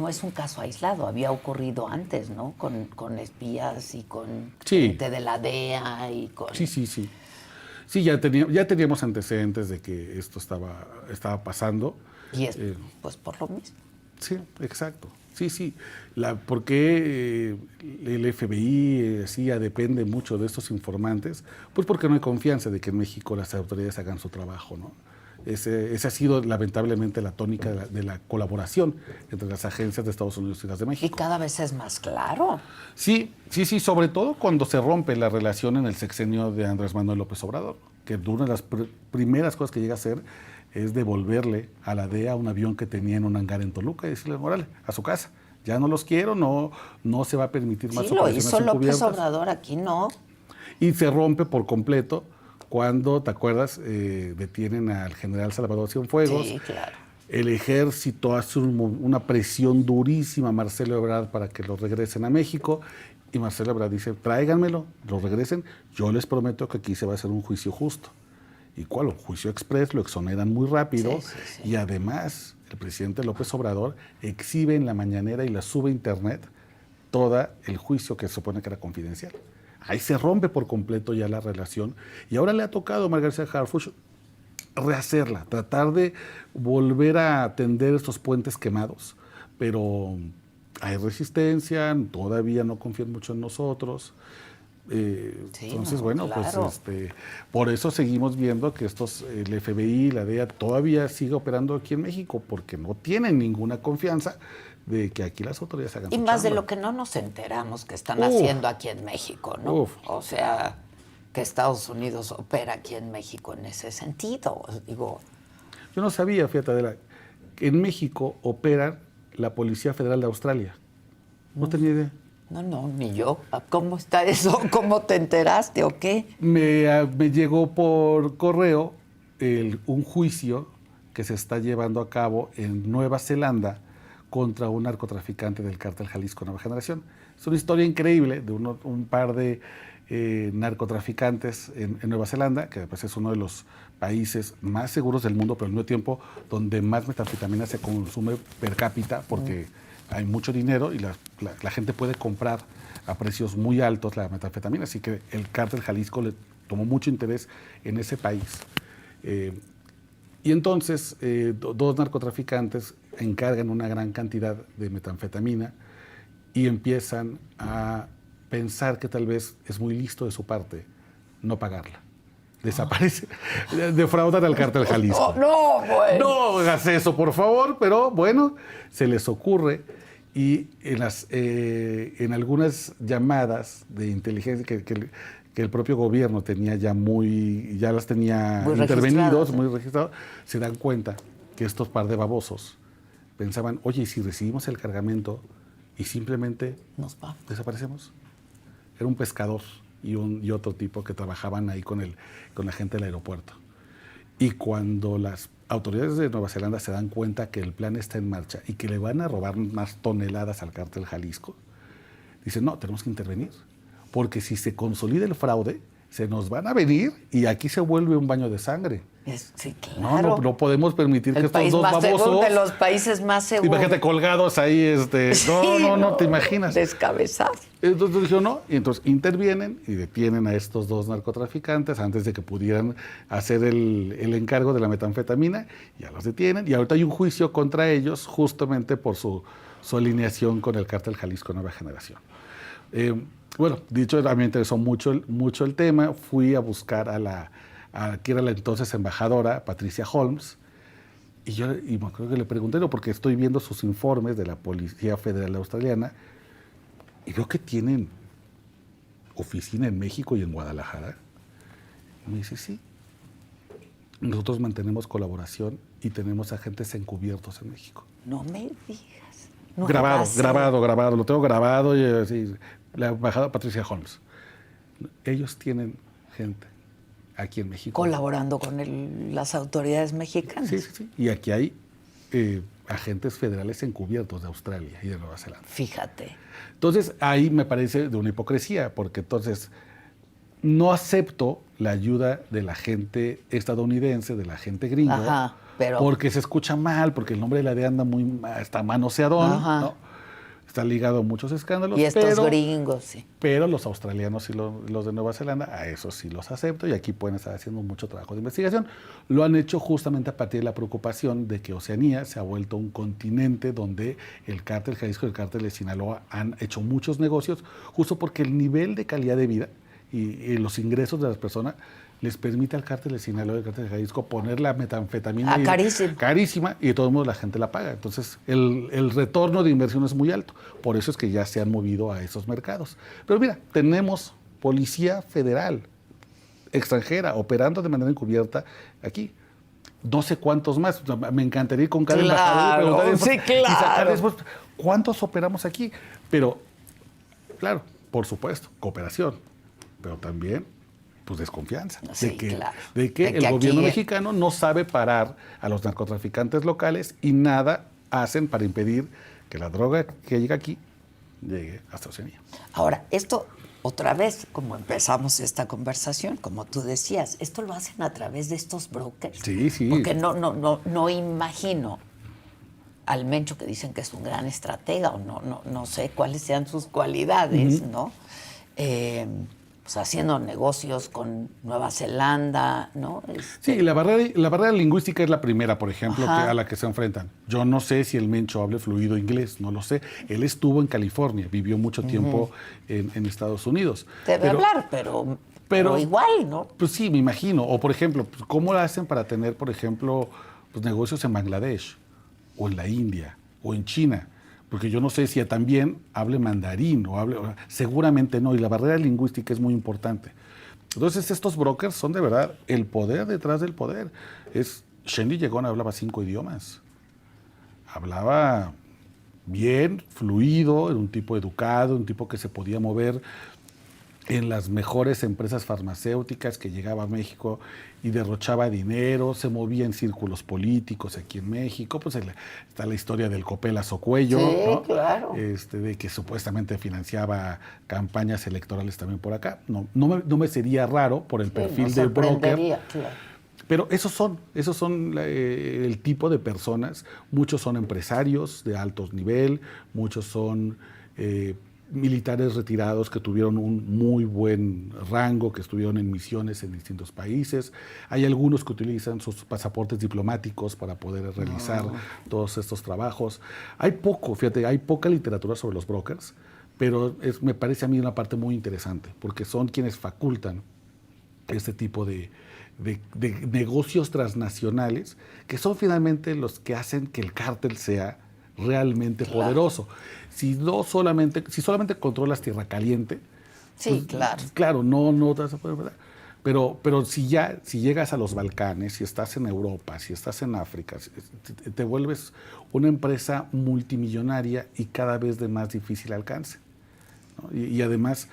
es un caso aislado, había ocurrido antes, ¿no? Con espías y con gente de la DEA y con... Sí. Sí, ya teníamos antecedentes de que esto estaba pasando. Y es, pues, por lo mismo. Sí, exacto. Sí. ¿Por qué el FBI depende mucho de estos informantes? Pues porque no hay confianza de que en México las autoridades hagan su trabajo, ¿no? Ese ha sido lamentablemente la tónica de la colaboración entre las agencias de Estados Unidos y las de México. Y cada vez es más claro. Sí, sobre todo cuando se rompe la relación en el sexenio de Andrés Manuel López Obrador, que una de las primeras cosas que llega a hacer es devolverle a la DEA un avión que tenía en un hangar en Toluca y decirle, órale, a su casa. Ya no los quiero, no se va a permitir más operaciones encubiertas. Sí, lo hizo López encubiertas. Obrador, aquí no. Y se rompe por completo cuando, ¿te acuerdas? Detienen al general Salvador Cienfuegos. Sí, claro. El ejército hace una presión durísima a Marcelo Ebrard para que lo regresen a México. Y Marcelo Ebrard dice, tráiganmelo, lo regresen. Yo les prometo que aquí se va a hacer un juicio justo. ¿Y cuál? Un juicio express, lo exoneran muy rápido. Sí. Y además, el presidente López Obrador exhibe en la mañanera y la sube a internet todo el juicio que se supone que era confidencial. Ahí se rompe por completo ya la relación. Y ahora le ha tocado a Margarita Harfuch rehacerla, tratar de volver a atender estos puentes quemados. Pero hay resistencia, todavía no confían mucho en nosotros. Entonces, bueno, claro. pues por eso seguimos viendo que el FBI, la DEA, todavía sigue operando aquí en México, porque no tienen ninguna confianza de que aquí las autoridades hagan su Y más de chamba. lo que no nos enteramos que están haciendo aquí en México, ¿no? O sea, que Estados Unidos opera aquí en México en ese sentido. Digo, yo no sabía, fíjate, Adela, que en México opera la Policía Federal de Australia. No tenía idea. No, ni yo. ¿Cómo está eso? ¿Cómo te enteraste o qué? Me llegó por correo un juicio que se está llevando a cabo en Nueva Zelanda contra un narcotraficante del cártel Jalisco Nueva Generación. Es una historia increíble de un par de narcotraficantes en Nueva Zelanda, que pues, es uno de los países más seguros del mundo, pero al mismo tiempo donde más metanfetamina se consume per cápita, porque hay mucho dinero y la gente puede comprar a precios muy altos la metanfetamina, así que el cártel Jalisco le tomó mucho interés en ese país. Y entonces, dos narcotraficantes encargan una gran cantidad de metanfetamina y empiezan a pensar que tal vez es muy listo de su parte no pagarla. Desaparece, defraudan al cártel Jalisco. Bueno. No hagas eso, por favor, pero bueno, se les ocurre y en algunas llamadas de inteligencia que el propio gobierno tenía ya las tenía muy intervenidos, muy registrados, se dan cuenta que estos par de babosos pensaban, oye, ¿y si recibimos el cargamento y simplemente desaparecemos? Era un pescador y otro tipo que trabajaban ahí con la gente del aeropuerto. Y cuando las autoridades de Nueva Zelanda se dan cuenta que el plan está en marcha y que le van a robar más toneladas al cártel Jalisco, dicen, no, tenemos que intervenir, porque si se consolida el fraude, se nos van a venir y aquí se vuelve un baño de sangre. Sí, No, claro. no podemos permitir que El estos país dos más seguro, babosos... de los países más seguros. Imagínate colgados ahí, Sí, no, te imaginas. Descabezados. Entonces dijo no, y entonces intervienen y detienen a estos dos narcotraficantes antes de que pudieran hacer el encargo de la metanfetamina, ya los detienen, y ahorita hay un juicio contra ellos justamente por su alineación con el cártel Jalisco Nueva Generación. Bueno, dicho, a mí me interesó mucho el tema, fui a buscar a que era la entonces embajadora, Patricia Holmes, y me acuerdo que le pregunté, no, porque estoy viendo sus informes de la Policía Federal Australiana, y veo que tienen oficina en México y en Guadalajara. Y me dice, sí, nosotros mantenemos colaboración y tenemos agentes encubiertos en México. No me digas. No grabado, lo tengo grabado, y así, la embajadora Patricia Holmes. Ellos tienen gente aquí en México. Colaborando con las autoridades mexicanas. Sí. Y aquí hay agentes federales encubiertos de Australia y de Nueva Zelanda. Fíjate. Entonces, ahí me parece de una hipocresía, porque entonces no acepto la ayuda de la gente estadounidense, de la gente gringo, Ajá, pero... porque se escucha mal, porque el nombre de la DEA está manoseadón, ¿no? Está ligado a muchos escándalos. Y estos gringos, sí. Pero los australianos y los de Nueva Zelanda, a eso sí los acepto, y aquí pueden estar haciendo mucho trabajo de investigación. Lo han hecho justamente a partir de la preocupación de que Oceanía se ha vuelto un continente donde el cártel Jalisco y el cártel de Sinaloa han hecho muchos negocios, justo porque el nivel de calidad de vida y los ingresos de las personas les permite al cártel de Sinaloa y al cártel de Jalisco poner la metanfetamina carísima, y de todos modos la gente la paga. Entonces el retorno de inversión es muy alto. Por eso es que ya se han movido a esos mercados. Pero mira, tenemos policía federal extranjera operando de manera encubierta aquí. No sé cuántos más. Me encantaría ir con cada embajador y sacar después cuántos operamos aquí. Pero, claro, por supuesto, cooperación, pero también pues desconfianza de que el gobierno mexicano no sabe parar a los narcotraficantes locales y nada hacen para impedir que la droga que llega aquí llegue hasta Oceanía. Ahora, esto otra vez, como empezamos esta conversación, como tú decías, esto lo hacen a través de estos brokers. Sí. Porque no imagino al Mencho, que dicen que es un gran estratega, o no sé cuáles sean sus cualidades, ¿no? Pues haciendo negocios con Nueva Zelanda, ¿no? Sí, la barrera lingüística es la primera, por ejemplo, a la que se enfrentan. Yo no sé si el Mencho hable fluido inglés, no lo sé. Él estuvo en California, vivió mucho tiempo en Estados Unidos. Debe hablar, pero igual, ¿no? Pues sí, me imagino. O, por ejemplo, ¿cómo lo hacen para tener, por ejemplo, pues, negocios en Bangladesh, o en la India, o en China? Porque yo no sé si también hable mandarín seguramente no, y la barrera lingüística es muy importante. Entonces estos brokers son de verdad el poder detrás del poder. Shendy Yegon hablaba 5 idiomas. Hablaba bien, fluido, era un tipo educado, un tipo que se podía mover en las mejores empresas farmacéuticas, que llegaba a México y derrochaba dinero, se movía en círculos políticos aquí en México. Pues está la historia del Copelazo Cuello, sí, ¿no? Claro. De que supuestamente financiaba campañas electorales también por acá. No me sería raro por el perfil del broker. Claro. Pero esos son el tipo de personas. Muchos son empresarios de alto nivel, muchos son militares retirados que tuvieron un muy buen rango, que estuvieron en misiones en distintos países. Hay algunos que utilizan sus pasaportes diplomáticos para poder realizar todos estos trabajos. Hay poca literatura sobre los brokers, pero me parece a mí una parte muy interesante, porque son quienes facultan este tipo de negocios transnacionales, que son finalmente los que hacen que el cártel sea realmente poderoso. Si solamente controlas Tierra Caliente, sí, pues, claro, no te vas a poder, ¿verdad? Pero si llegas a los Balcanes, si estás en Europa, si estás en África, te vuelves una empresa multimillonaria y cada vez de más difícil alcance, ¿no? Y además,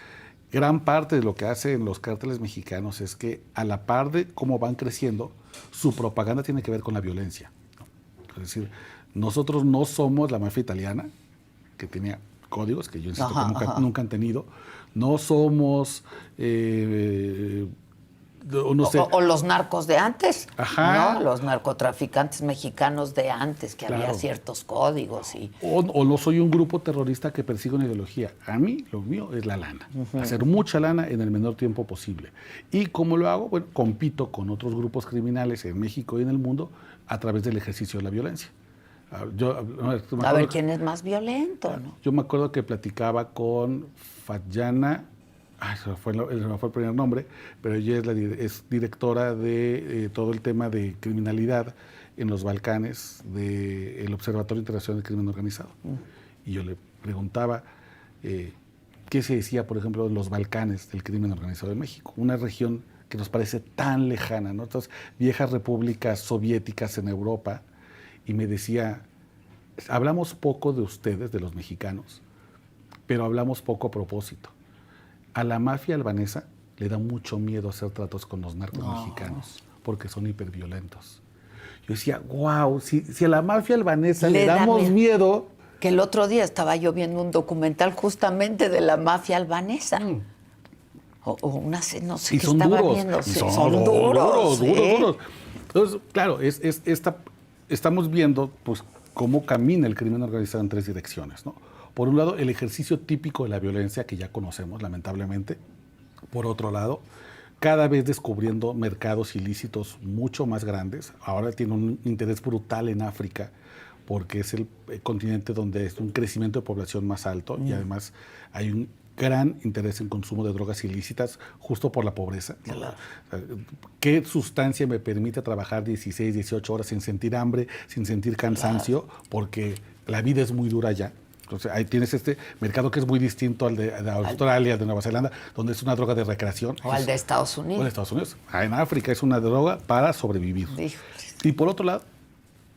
gran parte de lo que hacen los cárteles mexicanos es que, a la par de cómo van creciendo, su propaganda tiene que ver con la violencia, ¿no? Es decir, nosotros no somos la mafia italiana, que tenía códigos que yo insisto que nunca han tenido. No somos no sé. O los narcos de antes, Ajá. ¿no? Los narcotraficantes mexicanos de antes, que había Claro. ciertos códigos y... O no soy un grupo terrorista que persigue una ideología. A mí, lo mío es la lana. Hacer mucha lana en el menor tiempo posible. ¿Y cómo lo hago? Bueno, compito con otros grupos criminales en México y en el mundo a través del ejercicio de la violencia. A ver quién es más violento, ¿no? Yo me acuerdo que platicaba con Fatyana, se me fue el primer nombre, pero ella es directora de todo el tema de criminalidad en los Balcanes del Observatorio Internacional del Crimen Organizado. Y yo le preguntaba qué se decía, por ejemplo, de los Balcanes del crimen organizado de México, una región que nos parece tan lejana, ¿no? Estas viejas repúblicas soviéticas en Europa, y me decía, hablamos poco de ustedes, de los mexicanos, pero hablamos poco a propósito. A la mafia albanesa le da mucho miedo hacer tratos con los narcos mexicanos, porque son hiperviolentos. Yo decía, wow, si a la mafia albanesa le damos miedo... Que el otro día estaba yo viendo un documental justamente de la mafia albanesa. O una, no sé qué estaba duros, viendo. y Son duros. duros. Entonces, claro, estamos viendo pues, cómo camina el crimen organizado en tres direcciones, ¿no? Por un lado, el ejercicio típico de la violencia que ya conocemos, lamentablemente. Por otro lado, cada vez descubriendo mercados ilícitos mucho más grandes. Ahora tiene un interés brutal en África, porque es el continente donde es un crecimiento de población más alto y además hay un gran interés en consumo de drogas ilícitas justo por la pobreza. Claro. ¿Qué sustancia me permite trabajar 16, 18 horas sin sentir hambre, sin sentir cansancio? Claro. Porque la vida es muy dura allá. Entonces, ahí tienes este mercado que es muy distinto al de Australia, de Nueva Zelanda, donde es una droga de recreación. O al de Estados Unidos. O de Estados Unidos. En África es una droga para sobrevivir. Híjole. Y por otro lado,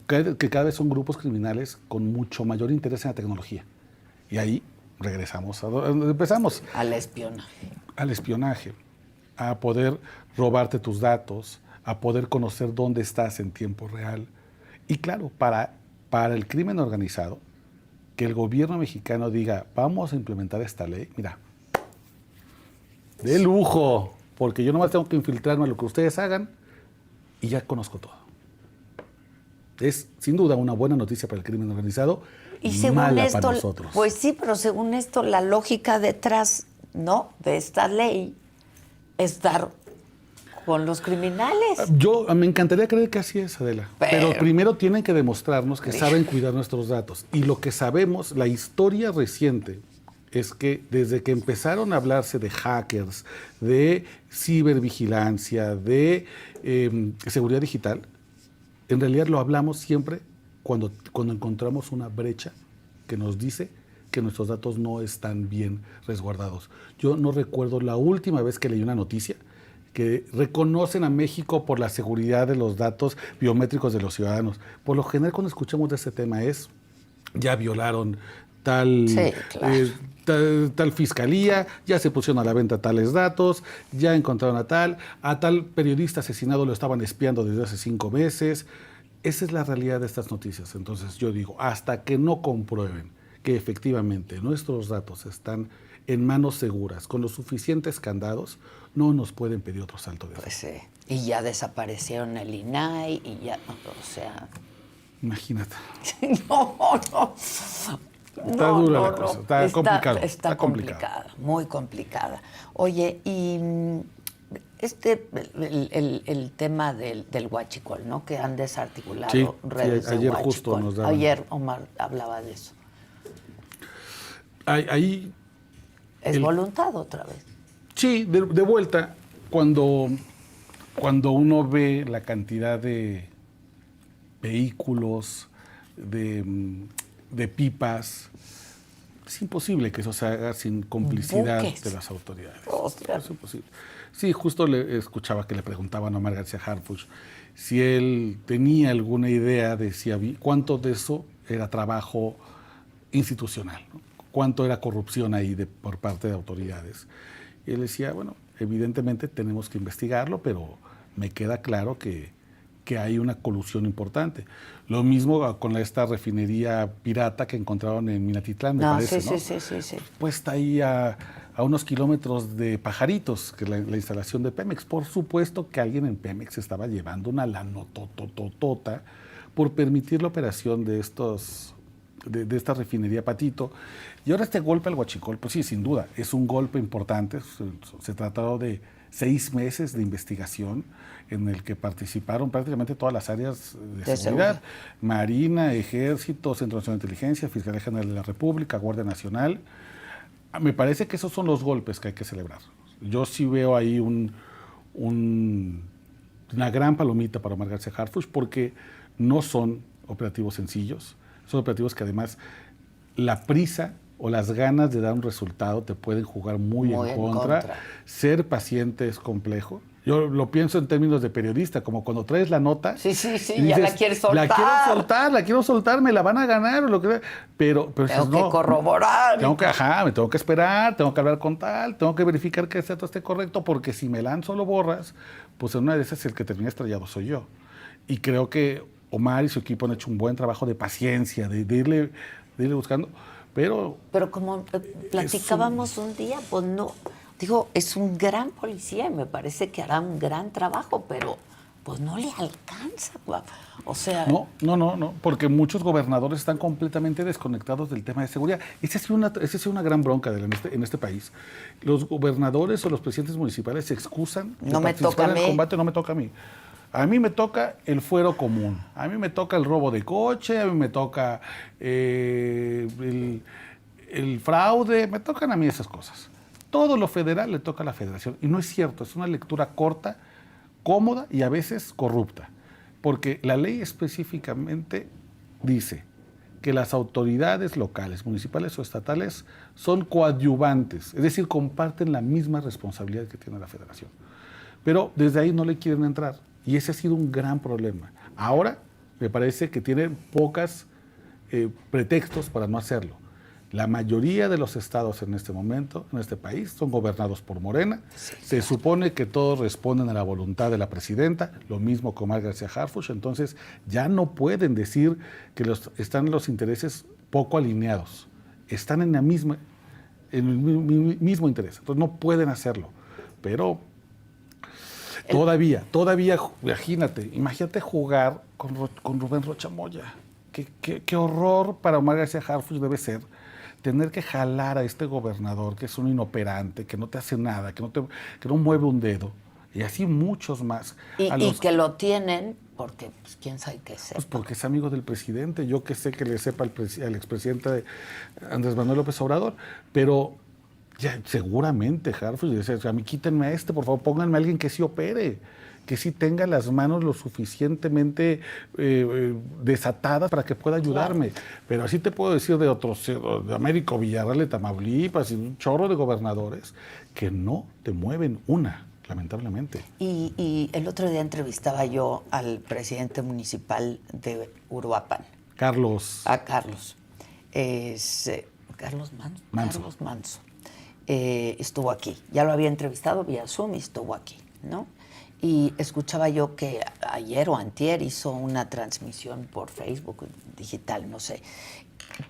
que cada vez son grupos criminales con mucho mayor interés en la tecnología. Y ahí regresamos a donde empezamos. Al espionaje. Al espionaje, a poder robarte tus datos, a poder conocer dónde estás en tiempo real. Y claro, para el crimen organizado, que el gobierno mexicano diga, vamos a implementar esta ley, mira, de lujo, porque yo nomás tengo que infiltrarme a lo que ustedes hagan y ya conozco todo. Es, sin duda, una buena noticia para el crimen organizado y mala para nosotros. Pues sí, pero según esto, la lógica detrás, ¿no?, de esta ley es dar con los criminales. Me encantaría creer que así es, Adela. Pero primero tienen que demostrarnos que saben cuidar nuestros datos. Y lo que sabemos, la historia reciente, es que desde que empezaron a hablarse de hackers, de cibervigilancia, de seguridad digital, en realidad lo hablamos siempre cuando encontramos una brecha que nos dice que nuestros datos no están bien resguardados. Yo no recuerdo la última vez que leí una noticia que reconocen a México por la seguridad de los datos biométricos de los ciudadanos. Por lo general, cuando escuchamos de ese tema ya violaron tal, sí, claro. Tal fiscalía, ya se pusieron a la venta tales datos, ya encontraron a tal periodista asesinado lo estaban espiando desde hace 5 meses. Esa es la realidad de estas noticias. Entonces yo digo, hasta que no comprueben que efectivamente nuestros datos están en manos seguras, con los suficientes candados, no nos pueden pedir otro salto de fe. Pues sí. Y ya desaparecieron el INAI y ya, o sea... Imagínate. No. Está dura la cosa, está complicado. Está complicada, muy complicada. Oye, y el tema del huachicol, ¿no? Que han desarticulado redes de ayer huachicol. Justo nos daban. Ayer Omar hablaba de eso. Ahí ¿Es voluntad otra vez? Sí, de vuelta, cuando uno ve la cantidad de vehículos, de pipas, es imposible que eso se haga sin complicidad de las autoridades. Es imposible. Sí, justo le escuchaba que le preguntaban a Omar García Harfuch si él tenía alguna idea de cuánto de eso era trabajo institucional, ¿no? Cuánto era corrupción ahí por parte de autoridades. Y él decía, bueno, evidentemente tenemos que investigarlo, pero me queda claro que que hay una colusión importante. Lo mismo con esta refinería pirata que encontraron en Minatitlán, me parece, ¿no? Sí. Pues está ahí a unos kilómetros de Pajaritos, que es la instalación de Pemex. Por supuesto que alguien en Pemex estaba llevando una lanotototota por permitir la operación de de esta refinería Patito. Y ahora este golpe al Huachicol, pues sí, sin duda, es un golpe importante. Se trató de 6 meses de investigación en el que participaron prácticamente todas las áreas de seguridad, Marina, Ejército, Centro Nacional de Inteligencia, Fiscalía General de la República, Guardia Nacional. Me parece que esos son los golpes que hay que celebrar. Yo sí veo ahí una gran palomita para Omar García Harfuch, porque no son operativos sencillos, son operativos que además la prisa o las ganas de dar un resultado te pueden jugar muy en contra. Ser paciente es complejo. Yo lo pienso en términos de periodista, como cuando traes la nota. Sí, dices, ya la quieres soltar. La quiero soltar, me la van a ganar o lo que sea. Pero tengo que corroborar. Me tengo que esperar, tengo que hablar con tal, tengo que verificar que esto esté correcto, porque si me lanzo lo borras, pues en una de esas el que termina estrellado soy yo. Y creo que Omar y su equipo han hecho un buen trabajo de paciencia, de irle buscando. Pero como platicábamos un día, pues no. Digo, es un gran policía y me parece que hará un gran trabajo, pero pues no le alcanza. O sea... No, porque muchos gobernadores están completamente desconectados del tema de seguridad. Esa es una gran bronca en este país. Los gobernadores o los presidentes municipales se excusan de participar en el combate, no me toca a mí. A mí me toca el fuero común, a mí me toca el robo de coche, a mí me toca el fraude, me tocan a mí esas cosas. Todo lo federal le toca a la federación. Y no es cierto, es una lectura corta, cómoda y a veces corrupta. Porque la ley específicamente dice que las autoridades locales, municipales o estatales son coadyuvantes, es decir, comparten la misma responsabilidad que tiene la federación. Pero desde ahí no le quieren entrar. Y ese ha sido un gran problema. Ahora me parece que tienen pocos pretextos para no hacerlo. La mayoría de los estados en este momento, en este país, son gobernados por Morena. Sí, se supone que todos responden a la voluntad de la presidenta, lo mismo con Omar García Harfuch. Entonces ya no pueden decir que están los intereses poco alineados. Están en el mismo interés. Entonces no pueden hacerlo. Pero todavía, imagínate jugar con Rubén Rocha Moya. Qué horror para Omar García Harfuch debe ser tener que jalar a este gobernador que es un inoperante, que no te hace nada, que no mueve un dedo, y así muchos más. Y que lo tienen porque, pues, quién sabe qué sepa. Pues porque es amigo del presidente, yo que sé que le sepa al expresidente Andrés Manuel López Obrador, pero ya seguramente Harfuch dice, a mí quítenme a por favor, pónganme a alguien que sí opere, que sí tenga las manos lo suficientemente desatadas para que pueda ayudarme. Claro. Pero así te puedo decir de otros, de Américo Villarreal de Tamaulipas y un chorro de gobernadores que no te mueven lamentablemente. Y el otro día entrevistaba yo al presidente municipal de Uruapan. Carlos. Carlos. Carlos Manso. Carlos Manso. Estuvo aquí. Ya lo había entrevistado vía Zoom y estuvo aquí, ¿no? Y escuchaba yo que ayer o antier hizo una transmisión por Facebook digital, no sé,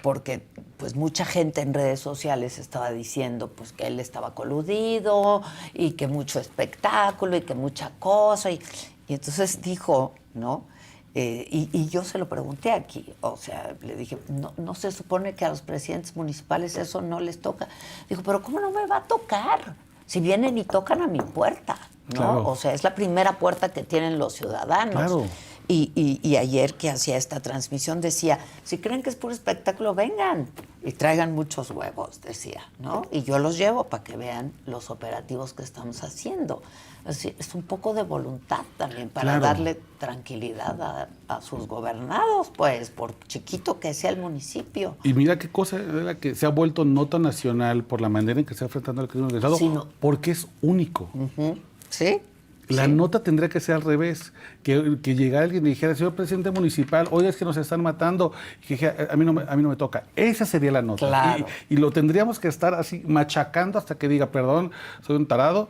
porque pues mucha gente en redes sociales estaba diciendo pues que él estaba coludido y que mucho espectáculo y que mucha cosa y entonces dijo, ¿no? Y yo se lo pregunté aquí, o sea, le dije, no se supone que a los presidentes municipales eso no les toca. Dijo, pero ¿cómo no me va a tocar? Si vienen y tocan a mi puerta, ¿no? Claro. O sea, es la primera puerta que tienen los ciudadanos. Claro. Y ayer que hacía esta transmisión decía, si creen que es puro espectáculo, vengan y traigan muchos huevos, decía, ¿no? Y yo los llevo para que vean los operativos que estamos haciendo. Es decir, es un poco de voluntad también para darle tranquilidad a sus gobernados, pues, por chiquito que sea el municipio. Y mira qué cosa de la que se ha vuelto nota nacional por la manera en que se está enfrentando al crimen organizado, sí, no. Porque es único. Uh-huh. ¿Sí? La nota tendría que ser al revés, que llegara alguien y dijera, señor presidente municipal, oye, es que nos están matando, y que dijera, a mí no me toca. Esa sería la nota. Claro. Y lo tendríamos que estar así machacando hasta que diga, perdón, soy un tarado,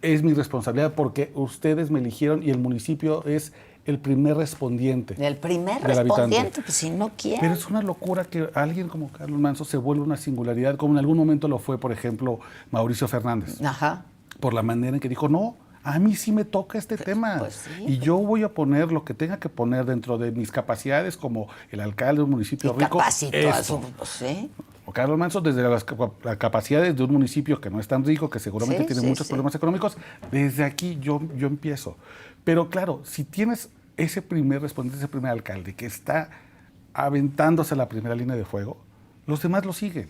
es mi responsabilidad porque ustedes me eligieron y el municipio es el primer respondiente. El primer del habitante. respondiente, pues si no quiere. Pero es una locura que alguien como Carlos Manso se vuelva una singularidad, como en algún momento lo fue, por ejemplo, Mauricio Fernández. Ajá. Por la manera en que dijo, no, a mí sí me toca este tema. pues sí, y yo voy a poner lo que tenga que poner dentro de mis capacidades como el alcalde de un municipio Y rico. capacitó a esto. su... Pues, sí. O Carlos Manso, desde las capacidades de un municipio que no es tan rico, que seguramente Sí, tiene sí, muchos sí. problemas económicos, desde aquí yo empiezo. Pero claro, si tienes ese primer respondiente, ese primer alcalde que está aventándose a la primera línea de fuego, los demás lo siguen.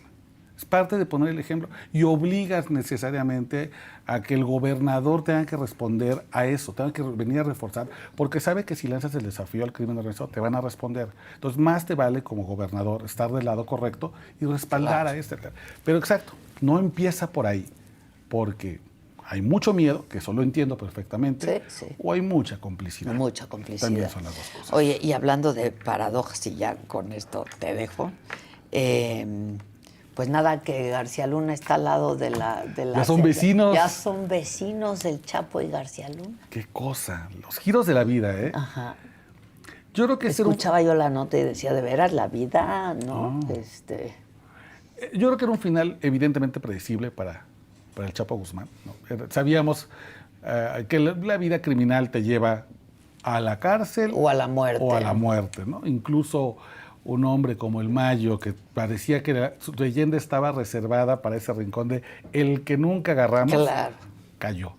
Es parte de poner el ejemplo y obligas necesariamente a que el gobernador tenga que responder a eso, tenga que venir a reforzar, porque sabe que si lanzas el desafío al crimen organizado te van a responder. Entonces más te vale como gobernador estar del lado correcto y respaldar Claro. a este. Pero exacto, no empieza por ahí, porque hay mucho miedo, que eso lo entiendo perfectamente, Sí, sí. o hay mucha complicidad. Mucha complicidad. También son las dos cosas. Oye, y hablando de paradojas, y ya con esto te dejo, pues nada, que García Luna está al lado de la... Ya son vecinos. Ya son vecinos el Chapo y García Luna. Qué cosa, los giros de la vida, ¿eh? Ajá. Yo creo que Escuchaba yo la nota y decía, de veras, la vida, ¿no? Yo creo que era un final evidentemente predecible para el Chapo Guzmán, ¿no? Sabíamos que la vida criminal te lleva a la cárcel O a la muerte. o a la muerte, ¿no? Incluso un hombre como el Mayo, que parecía que su leyenda estaba reservada para ese rincón de el que nunca agarramos, Claro. cayó.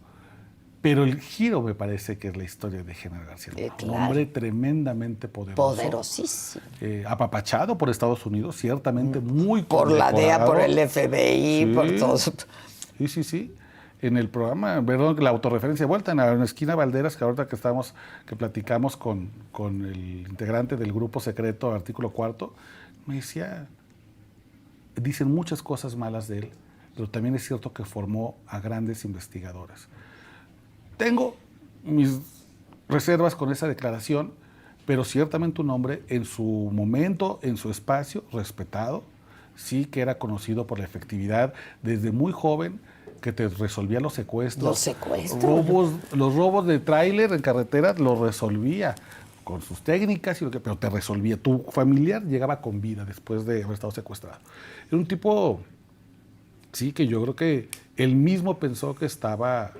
Pero el giro me parece que es la historia de Genaro García Luna. Claro. Un hombre tremendamente poderoso. Poderosísimo. Apapachado por Estados Unidos, ciertamente muy Por la DEA, por el condecorado. FBI, Sí. por todo. Sí. En el programa, perdón, la autorreferencia de vuelta, en la esquina Valderas, que ahorita que platicamos con el integrante del grupo secreto Artículo Cuarto, me decía, dicen muchas cosas malas de él, pero también es cierto que formó a grandes investigadores. Tengo mis reservas con esa declaración, pero ciertamente un hombre en su momento, en su espacio, respetado, sí que era conocido por la efectividad desde muy joven, que te resolvía los secuestros. Los secuestros. Los robos de tráiler en carreteras los resolvía con sus técnicas, pero te resolvía. Tu familiar llegaba con vida después de haber estado secuestrado. Era un tipo, sí, que yo creo que él mismo pensó que estaba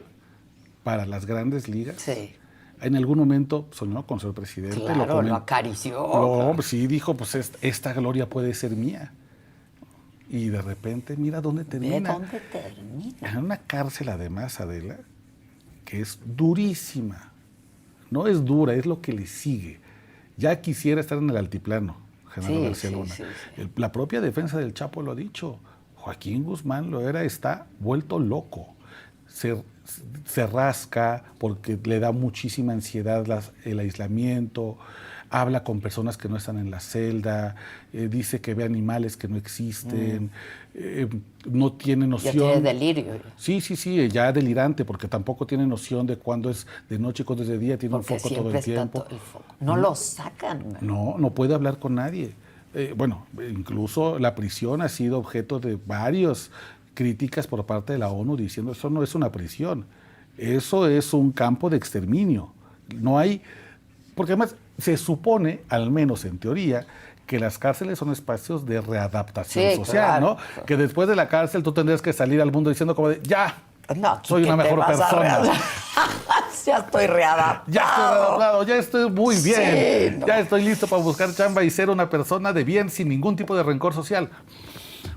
para las grandes ligas. Sí. En algún momento soñó con ser presidente. Claro, lo acarició. No, sí, dijo, pues esta gloria puede ser mía. Y de repente, mira dónde termina. ¿De dónde termina? En una cárcel, además, Adela, que es durísima. No es dura, es lo que le sigue. Ya quisiera estar en el altiplano, Genaro García Luna. Sí. La propia defensa del Chapo lo ha dicho. Joaquín Guzmán Loera está vuelto loco. Se rasca porque le da muchísima ansiedad el aislamiento, habla con personas que no están en la celda, dice que ve animales que no existen, no tiene noción. Ya tiene delirio. Sí, ya delirante, porque tampoco tiene noción de cuándo es de noche y cuándo es de día, tiene Porque un foco todo siempre el tiempo. está el foco. No lo sacan. No puede hablar con nadie. Incluso la prisión ha sido objeto de varias críticas por parte de la ONU diciendo eso no es una prisión, eso es un campo de exterminio. No hay, porque además se supone, al menos en teoría, que las cárceles son espacios de readaptación social, claro. ¿no? Que después de la cárcel tú tendrías que salir al mundo diciendo como de, ya, No, soy una mejor persona. Ya estoy readaptado. Ya estoy readaptado, ya estoy muy bien. Sí, no. Ya estoy listo para buscar chamba y ser una persona de bien sin ningún tipo de rencor social.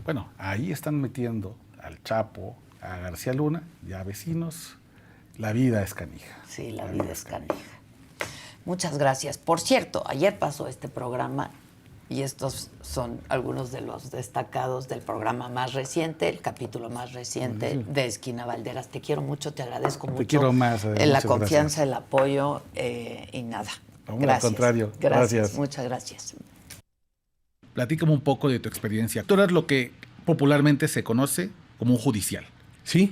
Bueno, ahí están metiendo al Chapo, a García Luna, ya vecinos. La vida es canija. Sí, la vida es canija. Muchas gracias. Por cierto, ayer pasó este programa y estos son algunos de los destacados del programa más reciente, el capítulo más reciente de Esquina Valderas. Te quiero mucho, te agradezco mucho. Te quiero más. La muchas confianza, gracias. el apoyo y nada. Hombre, Gracias. al contrario. Gracias. Muchas gracias. Platícame un poco de tu experiencia. Tú eres lo que popularmente se conoce como un judicial. Sí,